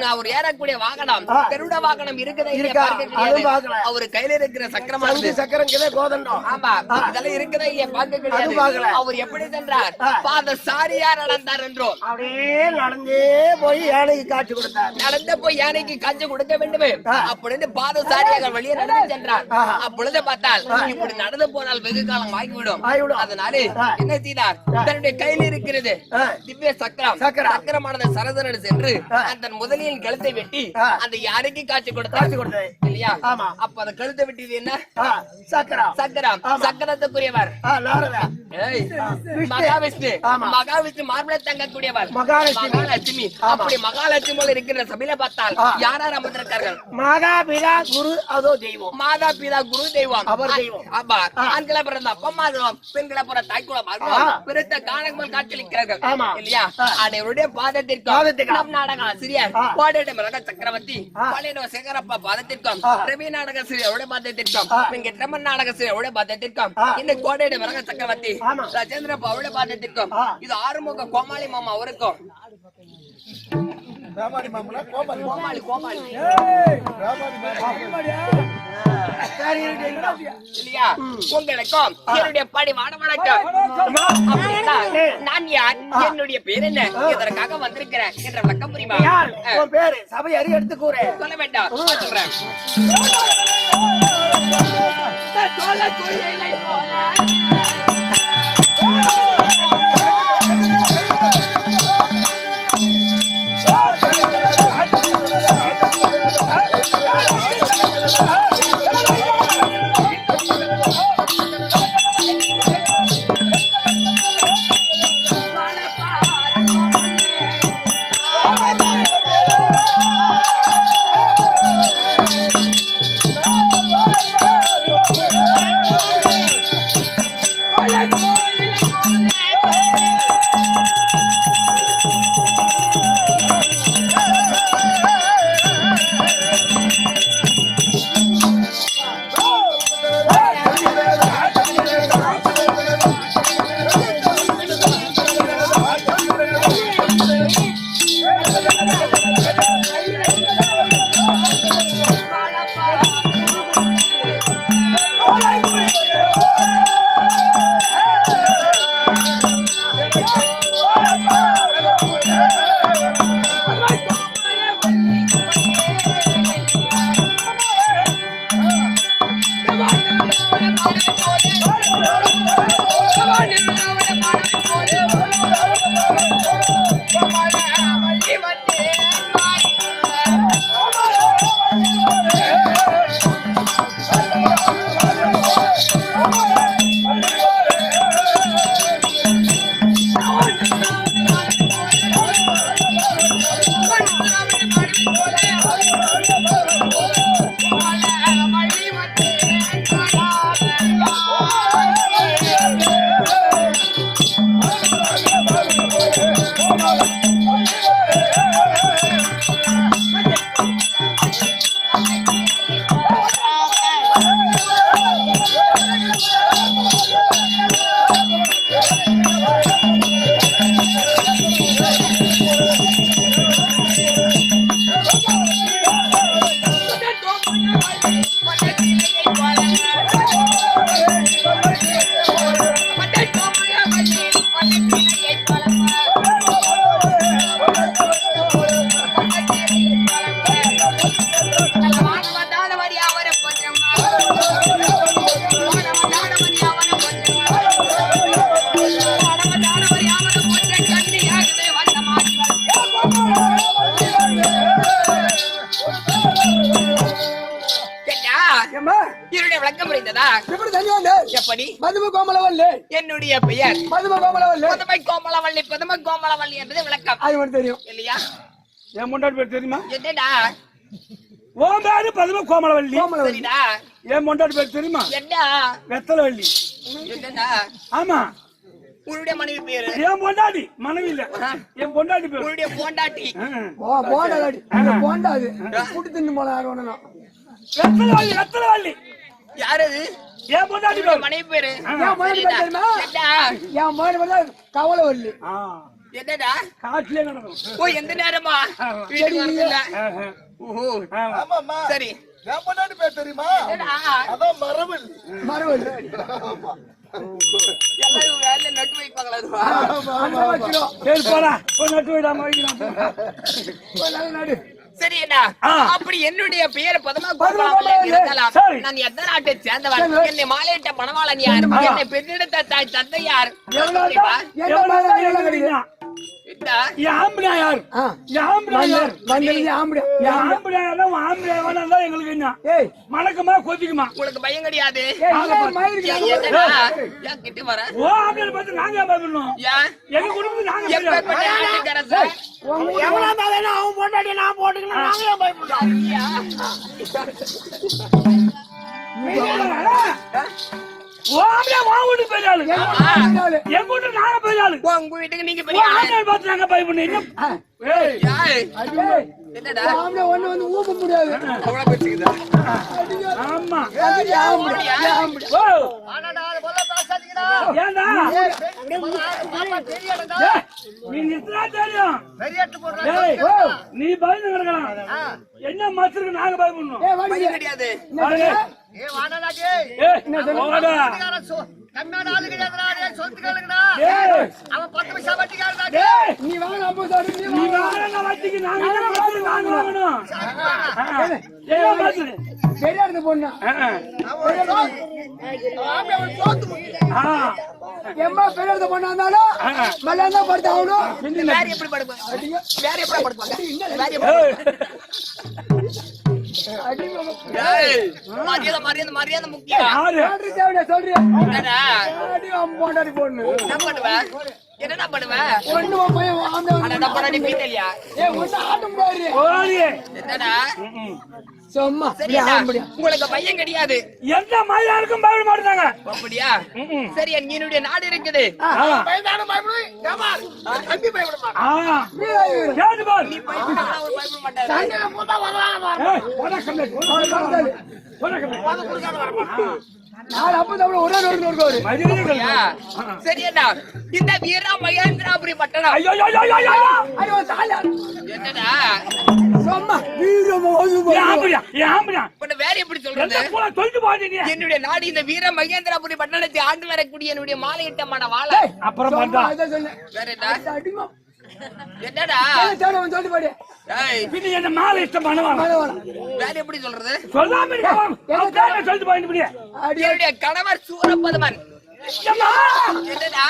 அவர் ஏறக்கூடிய வாகனம் கருட வாகனம் இருக்கிற இல்லையா? பார்க்க கிடையாது. அவர் கையில இருக்கிற சக்கரம் கோதண்டம் ஆமா இதெல்லாம் இருக்கிற இல்லையா? பார்க்க கிடையாது. அவர் எப்படி சென்றார்? பாதசாரியார் நடந்தார் என்றோ அப்படியே நடந்தே போய் யானைக்கு காட்சி கொடுத்தார். நடந்து போய் யானைக்கு காட்சி கொடுக்க வேண்டுமே அப்படின்னு பாதசாரியாக வெளியே நடந்து சென்றார். அப்பொழுது பார்த்தால் இப்படி நடந்து போனால் வெகு காலம் ஆகிவிடும். அதனால என்ன செய்தார்? தன்னுடைய கையில் இருக்கிறது திவ்ய சக்கரமானது சரசரடு சென்று அந்த முதலியின் கழுத்தை வெட்டி அந்த யானைக்கு காட்சி கொடுத்தார் இல்லையா? அப்ப அந்த கழுத்தை வெட்டியது என்ன? சக்கரத்துக்குரியவர் மகாவிஷ்ணு. மகாவிஷ்ணு மார்பிளை தங்கக்கூடியவர் மகாலட்சுமி. அப்படி மகாலட்சுமி இருக்கிற சபையில பார்த்தால் யார் யார் அமர்ந்திருக்கார்கள்? மாதாபிதா குரு அதோ தெய்வம். மாதாபிதா குரு தெய்வம். ஆமா ஆண்களை பிறந்த அப்பம்மார்களும் பெண்களை பிற தாய்க்குளமார்களும் பிறத்த காணங்கள் காட்சியளிக்கிறார்கள் இல்லையா? அவருடைய பாதத்திற்கும் நாடக ஆசிரியர் கோடையிட மிளக சக்கரவர்த்தி பாலியன சேகரப்பா பாதத்திற்கும் ரவி நாடக அவருடைய பாதத்திற்கும் இங்க ரமன் நாடக அவருடைய பாதத்திற்கும் இந்த கோடையிட மிளக சக்கரவர்த்தி ராஜேந்திரப்பா அவருடைய பாதத்திற்கும் இது ஆறுமுக கோமாளி மாமா அவருக்கும் உங்களுக்கும் என்னுடைய படி வணக்கம். நான் யார்? என்னுடைய பேர் என்ன? இதற்காக வந்திருக்கிறேன் என்ற விளக்கம் புரியுமா? பேரு சபை அறி எடுத்து கூறு. சொல்ல வேண்டாம் சொல்றேன். என்னுடைய விளக்கம் புரிந்ததா? எப்படி தண்ணி வந்து எப்படி? மதும கோமலவல்லி. என்னுடைய பெயர் மதும கோமலவல்லி. பதுமை கோமலவல்லி. பதுமை கோமலவல்லி என்பது விளக்கம். அது மட்டும் தெரியும் இல்லையா? என் முன்னாடி பேர் தெரியுமா? என்னடா? உன் பேரு பதும கோமலவல்லி. கோமலவல்லி. சரிடா. என் முன்னாடி பேர் தெரியுமா? என்னடா? வெத்தலவல்லி. என்னடா? ஆமா. உன்னுடைய மனைவி பேரு? என் பொண்டாடி. மனைவி இல்ல, என் பொண்டாடி பேரு. உன்னுடைய பொண்டாட்டி? ஓ போண்டாடி. அந்த போண்டாது புட்டு தின்னு போல யாரும் ஒண்ணு. வெத்தலவல்லி. வெத்தலவல்லி யாரு அது? என் பொண்டாடி பேரு. மனைவி பேரு? என் மனைவி பேர் தெரியுமா? என்னடா? என் மனைவி பேர் கவலவல்லி. என்னடா? காட்டிலே நடக்கும். ஓ எந்த நேரமா? வீட்டுக்கு வரதில்ல. ஓஹோ ஆமாம்மா. சரி. என் பொண்டாட்டி பேர் தெரியுமா? என்னடா? அதான் மரவள்ளி. மரவள்ளி. எல்லாரும் வேலை நட்டு வைப்பாங்களா அதுவா? சரி போடா, போய் நட்டு விடாம வைக்கலாம். நடு. சரி என்ன? அப்படி என்னுடைய பெயர் பதுமா கோமலவல்லி இருந்தாலும் நான் எந்த நாட்டை சேர்ந்தவன்? என்னை மாலையிட்ட மணவாளன் யார்? என்னை பெற்றெடுத்த தாய் தந்தை யார்? மணக்குமா கொதிக்குமா? உங்களுக்கு பயம் கிடையாது? கிட்ட வர நாங்க பயப்படணும். எங்க குடும்பத்துக்கு நாங்க அவன் பொண்டாட்டி நான் போட்டுக்கணும் நாங்களே பயப்படுறோம். உங்க வீட்டுக்கு நீங்க பெரிய என்னடா ஒண்ணு வந்து ஊப்ப முடியாது. ஆமா நீ பயந்து கிடக்கலாம். என்ன மாத்திருக்கு நாங்க பயப்படணும் கிடையாது. நீ வாங்க அப்போ பெரியாரு பொண்ணு எம்மா பெரியாரு பொண்ணா இருந்தாலும் மல்ல படுத்து ஆகணும். வேற எப்படி படுப்பாங்க? வேற எப்படி படுப்பாங்க? மரியாதை முக்கியம். சொல்றேன் பொண்ணு என்ன பண்ணுவேன்? என்னடா பண்ணுவேன்? என்னடா சும்மா உங்களுக்கு பையன் கிடையாது? எந்த மயிலாருக்கும் பயப்பட மாட்டாங்க. அப்படியா? சரி, என்னுடைய நாடு இருக்குது. சரி, இந்த வீரா மகேந்திராபுரி பட்டணம் என்னடா வேற எப்படி சொல்றது? என்னுடைய நாடு இந்த வீர மகேந்திராபுரி பட்டணத்தை ஆண்டு வரக்கூடிய என்னுடைய மாலையிட்டமான வாழ அப்புறம் வேற என்னடா என்ன மாலை இஷ்டமான வேற எப்படி சொல்றது? சொல்லாம என்னுடைய கணவர் சூரபதுமன் என்னடா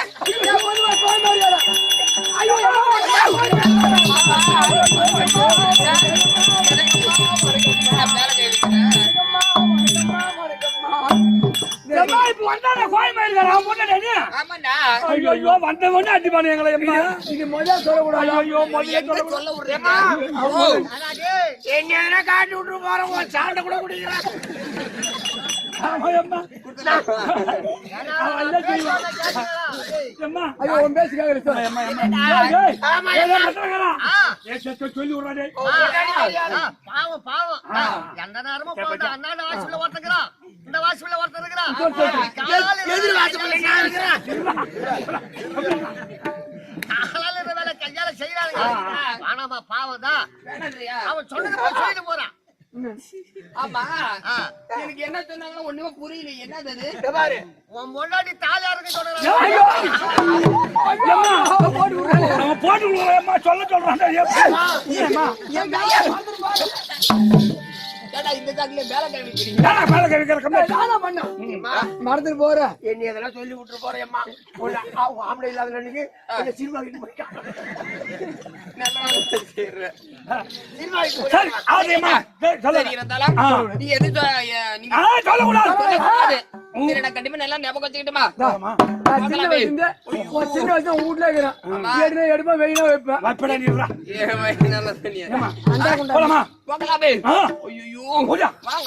ஆமாண்டா ஐயோ வந்தவொன்னு அடி பண்ண எங்களை இது முதல்ல சொல்லக்கூடாது. ஐயோ எங்க சொல்ல விடுறேன் என்ன காட்டி விட்டு போறோம் சாப்பிட கூட குடிக்கிறேன் ஐயோ உன் பேச்சு கேட்கல சார். சொல்லி விடுறாடே பாவம் பாவம் எந்த நேரமும் போட்டு அண்ணாண்ட வாசல்ல ஒருத்தங்கிறான் இந்த வாசல்ல ஒருத்தர் இருக்கிறான் எதிர் வாசல்ல நான் இருக்கிறேன் காலால இந்த வேலை கையால செய்யறாங்க ஆனாமா பாவம் தான் அவன் சொன்னது போய் சொல்லிட்டு போறான் ஆமா எனக்கு என்ன சொன்னாங்க ஒண்ணுமே புரியல என்னது அது பாரு உன் முன்னாடி தாலியா இருக்கு சொல்றான் போட்டு விடுறேம்மா சொல்ல சொல்றான் இந்த சாக்குல மேல கழிக்கிறீங்க மறந்துட்டு போற என்ன இதெல்லாம் சொல்லி விட்டு போறேம்மா ஆம்பளை இல்லாத அன்னைக்கு சினிமா கிட்ட போயிட்டான் சரி ஆதியம்மா சரி இருந்தாலும் நீ எது நீங்க சொல்லக்கூடாது கண்டிப்பா நல்லா ஞாபகம் வச்சுக்கிட்டுமா சின்ன வயசு வீட்டுல இருக்கிறேன் எடுப்பா வெயில வைப்பேன் போலாமா போகலாமே ஐயோ வாங்க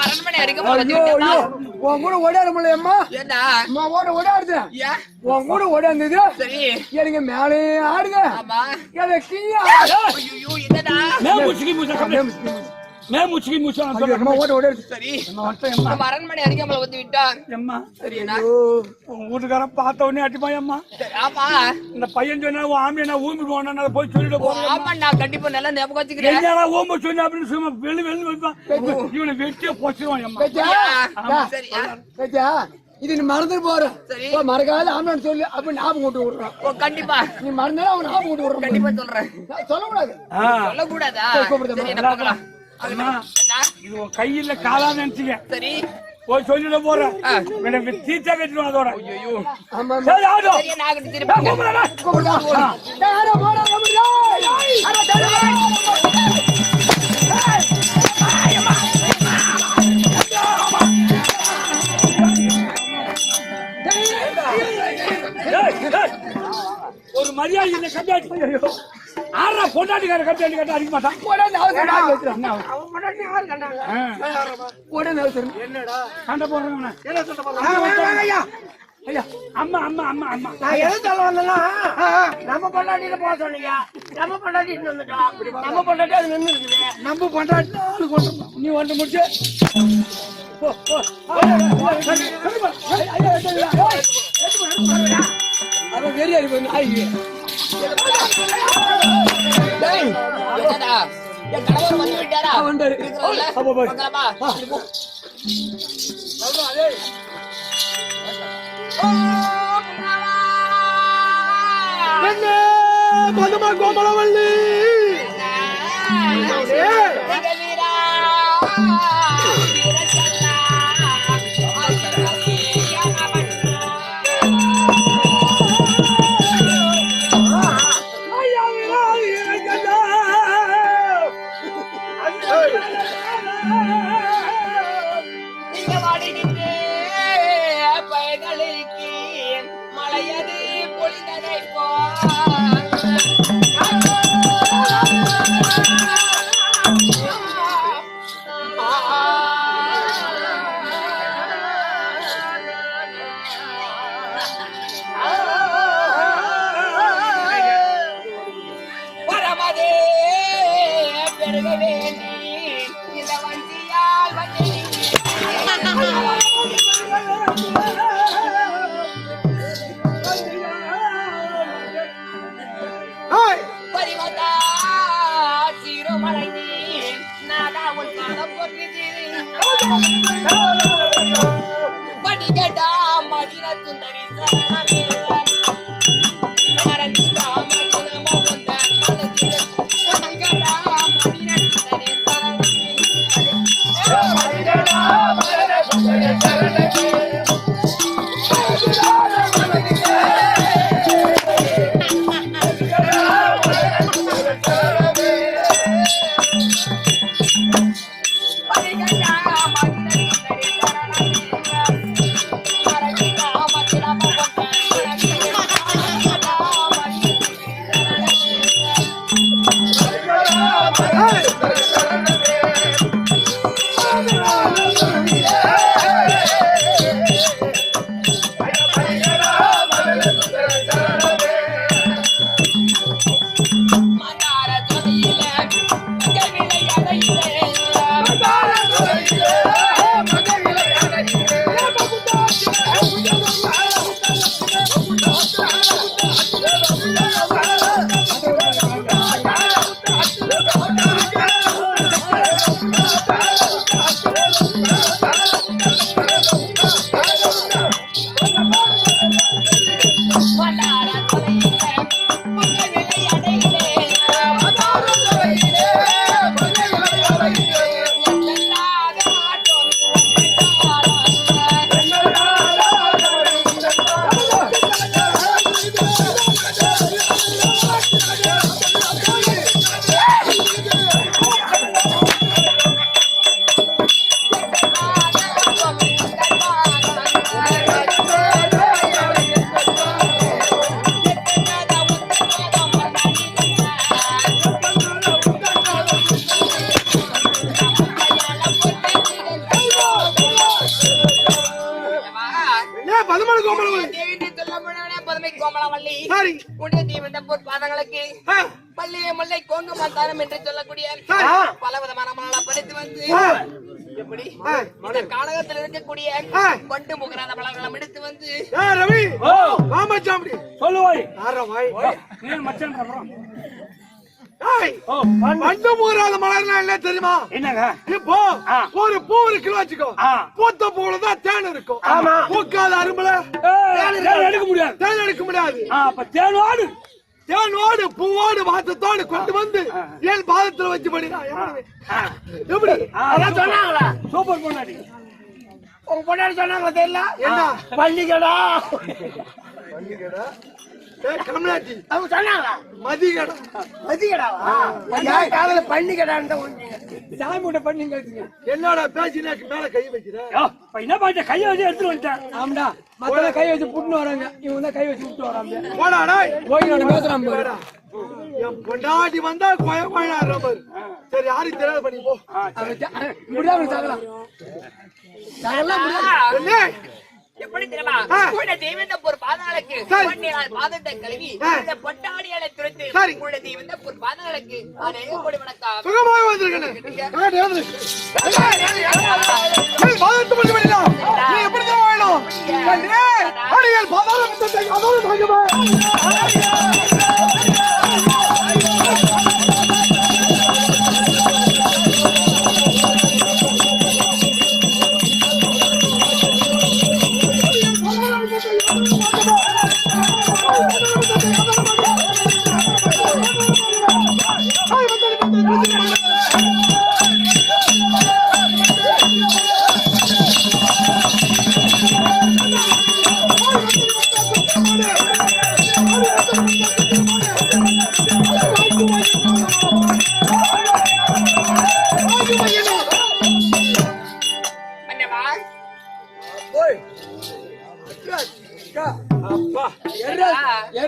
அரண்மனை அடிக்க உன் கூட ஓடாட முடியம்மா ஏண்டா ஓடாடுது உன் கூட ஓடாந்தது சரி எனக்கு மேலே ஆடுங்க ஆமா எனக்கு கீழே ஐயோ என்னடா சரி நம்ம அரண்மனை அடிக்காமல வந்து விட்டான் வீட்டுக்காரன் பார்த்த உடனே அடிப்பாயம்மா ஆமா இந்த பையன் சொன்னா ஆம்பளை ஊம்பி போய் சொல்லிட்டு போறேன் ஆமா நான் கண்டிப்பா நல்லா ஞாபகம் வச்சுக்கிறேன் ஊம்ப சொன்ன அப்படின்னு சும்மா வெளி வைப்பான் இவனை வெட்டியே போச்சிருவான் சரியா இது நீ மறந்துட்டு போற சரி மறக்காத ஆம்பளை சொல்லு அப்ப ஞாபகம் கொண்டு விடுறான் கண்டிப்பா நீ மறந்தா அவன் ஞாபகம் கொண்டு விடுறான் கண்டிப்பா சொல்றேன் சொல்லக்கூடாது சொல்லக்கூடாதா இது கையில காலா நினைச்சுக்க சரி போய் சொல்லிட போறேன் தீச்சா கட்டிடுவோம் அதோட ஒரு மரியாதை இல்லை கட்டாடி ஆறா பொண்டாட்டிக்கார கட்டாடி கட்ட அடிக்க மாட்டான் என்னடா சண்டை போடுறேன் என்ன சண்டை போடுறாங்க ஐயா அம்மா அம்மா அம்மா அம்மா நான் எது சொல்ல வந்தேன்னா நம்ம பொண்டாட்டியில போக சொன்னீங்க நம்ம பொண்டாட்டிட்டு வந்துட்டோம் நம்ம பொண்டாட்டி அது நின்று இருக்குது நம்ம பொண்டாட்டி நீ ஒன்று முடிச்சு பதுமா கோமலவல்லி பயங்களுக்கு மலையது பொழிந்ததை போ பரமதே பெருக வேண்டி இந்த வண்டியால் வந்து பரிவதா சிறுமலை நீர் நாதா உன் காலம் போற்றி படி கேட்டா மதின சுந்தரி கோமலவல்லி உடைய தீவிர பாதங்களுக்கு பள்ளியை முல்லை கோங்கு மந்தாரம் என்று சொல்லக்கூடிய பலவிதமான மலா படித்து வந்து எப்படி இந்த காலகத்தில் இருக்கக்கூடிய பண்டு முகராத பழங்களை எடுத்து வந்து ரவி ராமசாமி சொல்லுவாய் பண்டு முகராத மலர்னா என்ன தெரியுமா? என்னங்க? இப்போ ஒரு பூ இருக்குன்னு வச்சுக்கோ, பூத்த பூலதான் தேன் இருக்கும். பூக்காத அரும்புல தேன் எடுக்க முடியாது. தேன் எடுக்க முடியாது. அப்ப தேனோடு தேனோடு பூவோடு வாசத்தோடு கொண்டு வந்து ஏன் பாதத்துல வச்சு படினா எப்படி சொன்னாங்களா? சூப்பர் பொண்டாட்டி. உங்க பொண்டாட்டி சொன்னாங்களா? தெரியல. என்ன பள்ளிக்கடா பள்ளிக்கடா கமலாச்சி அவங்க சொன்னாங்களா? மதிகடா மதிகடாவா? யார் காதல பள்ளிக்கடான்னு சாமி மூட்டை பண்ணி என்னோட பேசினாக்கு மேல கை வைக்கிற என்ன பாட்ட கையை வச்சு எடுத்துட்டு வந்துட்டேன். ஆமாடா மத்தல கை வச்சு புட்டு வராங்க, இவங்க தான் கை வச்சு விட்டு வராங்க. போடாடா கோயிலோட பேசுறான் பாரு. என் பொண்டாட்டி வந்தா கோய கோயினாரு பாரு. சரி யாருக்கு தெரியாத பண்ணி போ. இப்படிதான் சாகலாம். எப்படி தெரியுமா? உன்னுடைய தெய்வந்தப்பூர் பாதங்களுக்கு பாதத்தை கழுவி இந்த பொட்டாடியாலை துரைத்து உன்னுடைய தெய்வந்தப்பூர் பாதங்களுக்கு அநேக கோடி வணக்கம். சுகமாக வந்திருக்கேன். பாதத்து பண்ணி விடலாம். நீ எப்படி தான் வேணும்? அடியால் பாதாளத்தை அதோடு சாகுமா?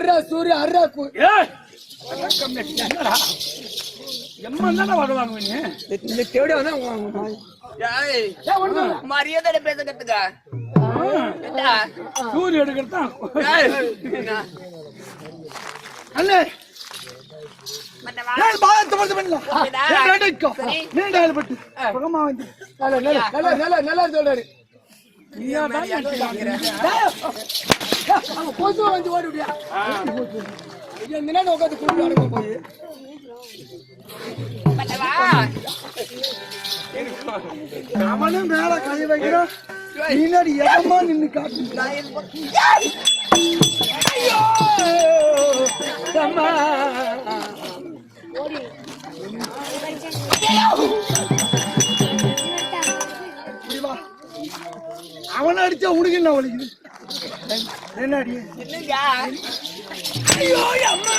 அர்ரா சூரிய அர்ரா ஏய் என்னடா எம்மா தான வருவாங்க நீ இந்த தேடி வந்தா மரியாதை பேச கத்துக்க சூரிய எடுக்கிறதா அண்ணே நான் பாலத்தை வந்து பண்ணல நீண்டா பட்டு பகமா வந்து நல்லா சொல்றாரு போச்சு வந்து ஓடிவிடியா இந்த நேரம் உட்காந்து குடும்பம் போய் அவனும் மேல கை வைக்கிறான் பின்னாடி எதமா நின்னு காட்டு அவனை அடிச்சா உனக்கு என்ன வலிக்குது என்ன அடி ஐயோ அம்மா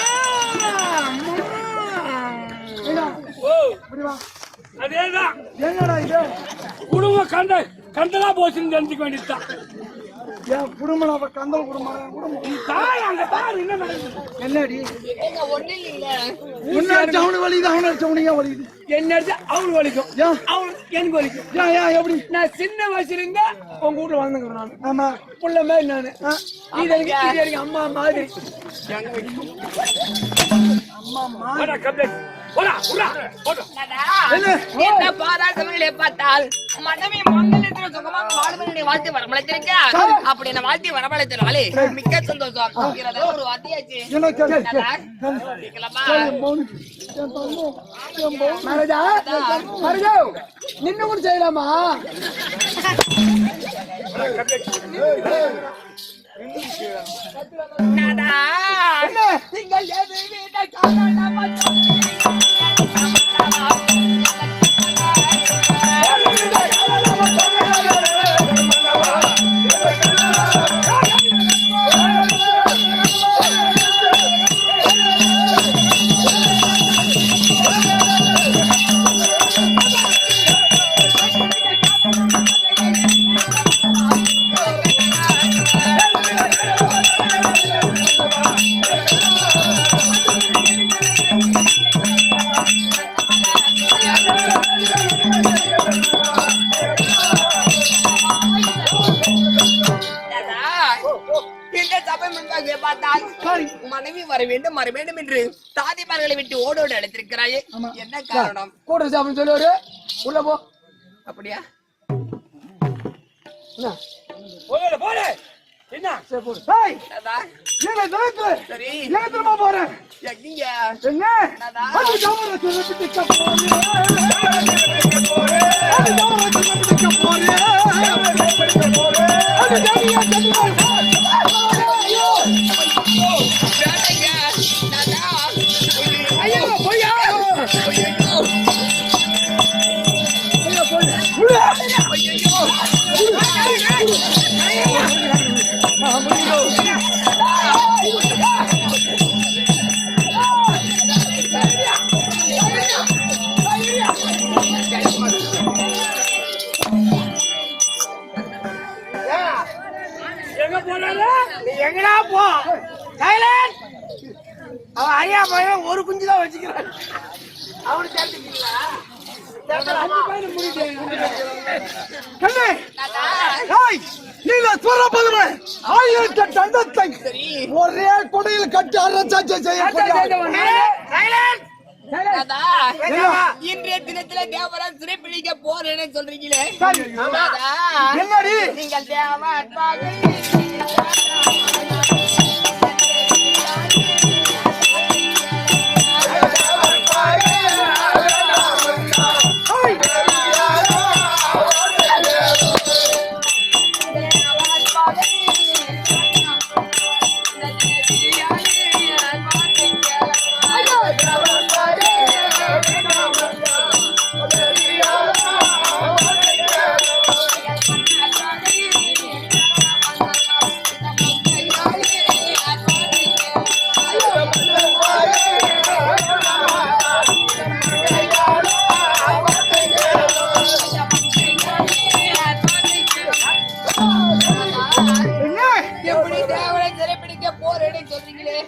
அதேதான் என்னடா இது குடும்பம் கண்டதா போச்சுன்னு தெரிஞ்சுக்க வேண்டியதுதான் என் குடும்பம் அப்ப கந்தல் குடும்பம் தாய் அங்க பாரு என்ன நடக்குது என்னடி ஒண்ணு இல்ல உன்ன அடிச்ச அவனுக்கு வலிக்குது அவனை அடிச்ச உனக்கு வலிக்குது என்ன அடிச்சா அவனுக்கு வலிக்கும் அவனுக்கு எனக்கு வலிக்கும் ஏன் எப்படி நான் சின்ன வயசுல இருந்தா உங்க வீட்டுல வளர்ந்துக்கிறேன் நான் ஆமா புள்ள மாதிரி நானு இது எனக்கு அம்மா மாதிரி என்ன பாராட்டங்களை பார்த்தால் மனைவி மங்களத்தில் சுகமாக வாழ்வதை வாழ்த்து வரமழைத்திருக்க அப்படி என்ன வாழ்த்தி வரமழைத்தினாலே மிக்க சந்தோஷம் ஒரு வார்த்தையாச்சு நின்னு கூட செய்யலாமா நீங்கள் எது வீட்டை காணாமல் மனைவி வர வேண்டும் என்று தாதிமார்களை விட்டு ஓடோடு அழைத்திருக்கிறாயே என்ன காரணம் கூட சாப்பிட சொல்லுவாரு உள்ள போ அப்படியா போடு என்ன சரி போறேன் எங்க எங்கடா போ சைலண்ட். அவன் ஐயா பையன் ஒரு குஞ்சு தான் வச்சுக்கிறான். அவனு சேர்த்துக்கீங்களா? ஒரே கொடையில் கட்டி அரசாட்சி இன்றைய தினத்துல தேவராஜ் சிறைப்பிடிக்க போறேன்னு சொல்றீங்களே என்னடி நீங்கள் தேவ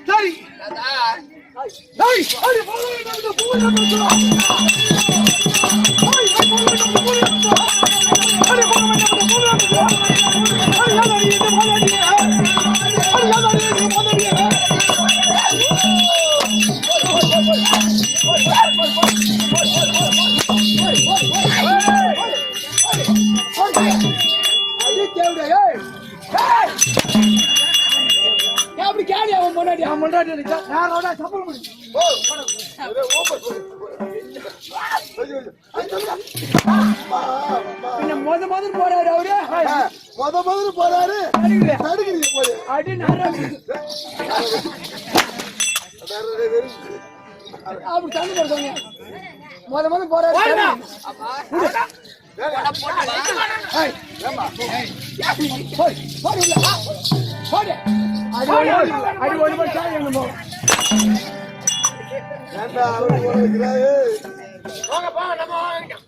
சரி தாத்தா, ஏய் அடி போடு இந்த பூவை நம்ம சொல்றோம் ஏய் போடு இந்த பூவை நம்ம சொல்றோம் அடி போடு இந்த பூவை நம்ம சொல்றோம் அடி யாரடி இந்த பூவை அடி அடி யாரடி இந்த பூவை அடி அடி தேவடே ஏய் ஏய் அப்படி கேடி அவன் முன்னாடி இருக்கா நான் ரோட சப்பல் பண்ணி மொத போறாரு அவரு மொத போறாரு நடுக்கிறீங்க போய் அடி அப்படி தண்ணி போடுவாங்க மொத போறாரு அப்பா, போடா, போடா. அடி ஒரு வருஷம் என்னமோ போங்க போங்க நம்ம வாங்கிட்டோம்.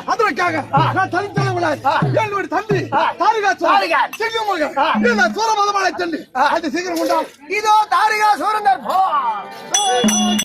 அதற்காக நான் தனித்தலைவனாய் என்னுடைய தம்பி தாரிகா சூரமதமான தண்டு அது சீக்கிரம் உண்டா இதோ தாரிகா சூரந்தர் போ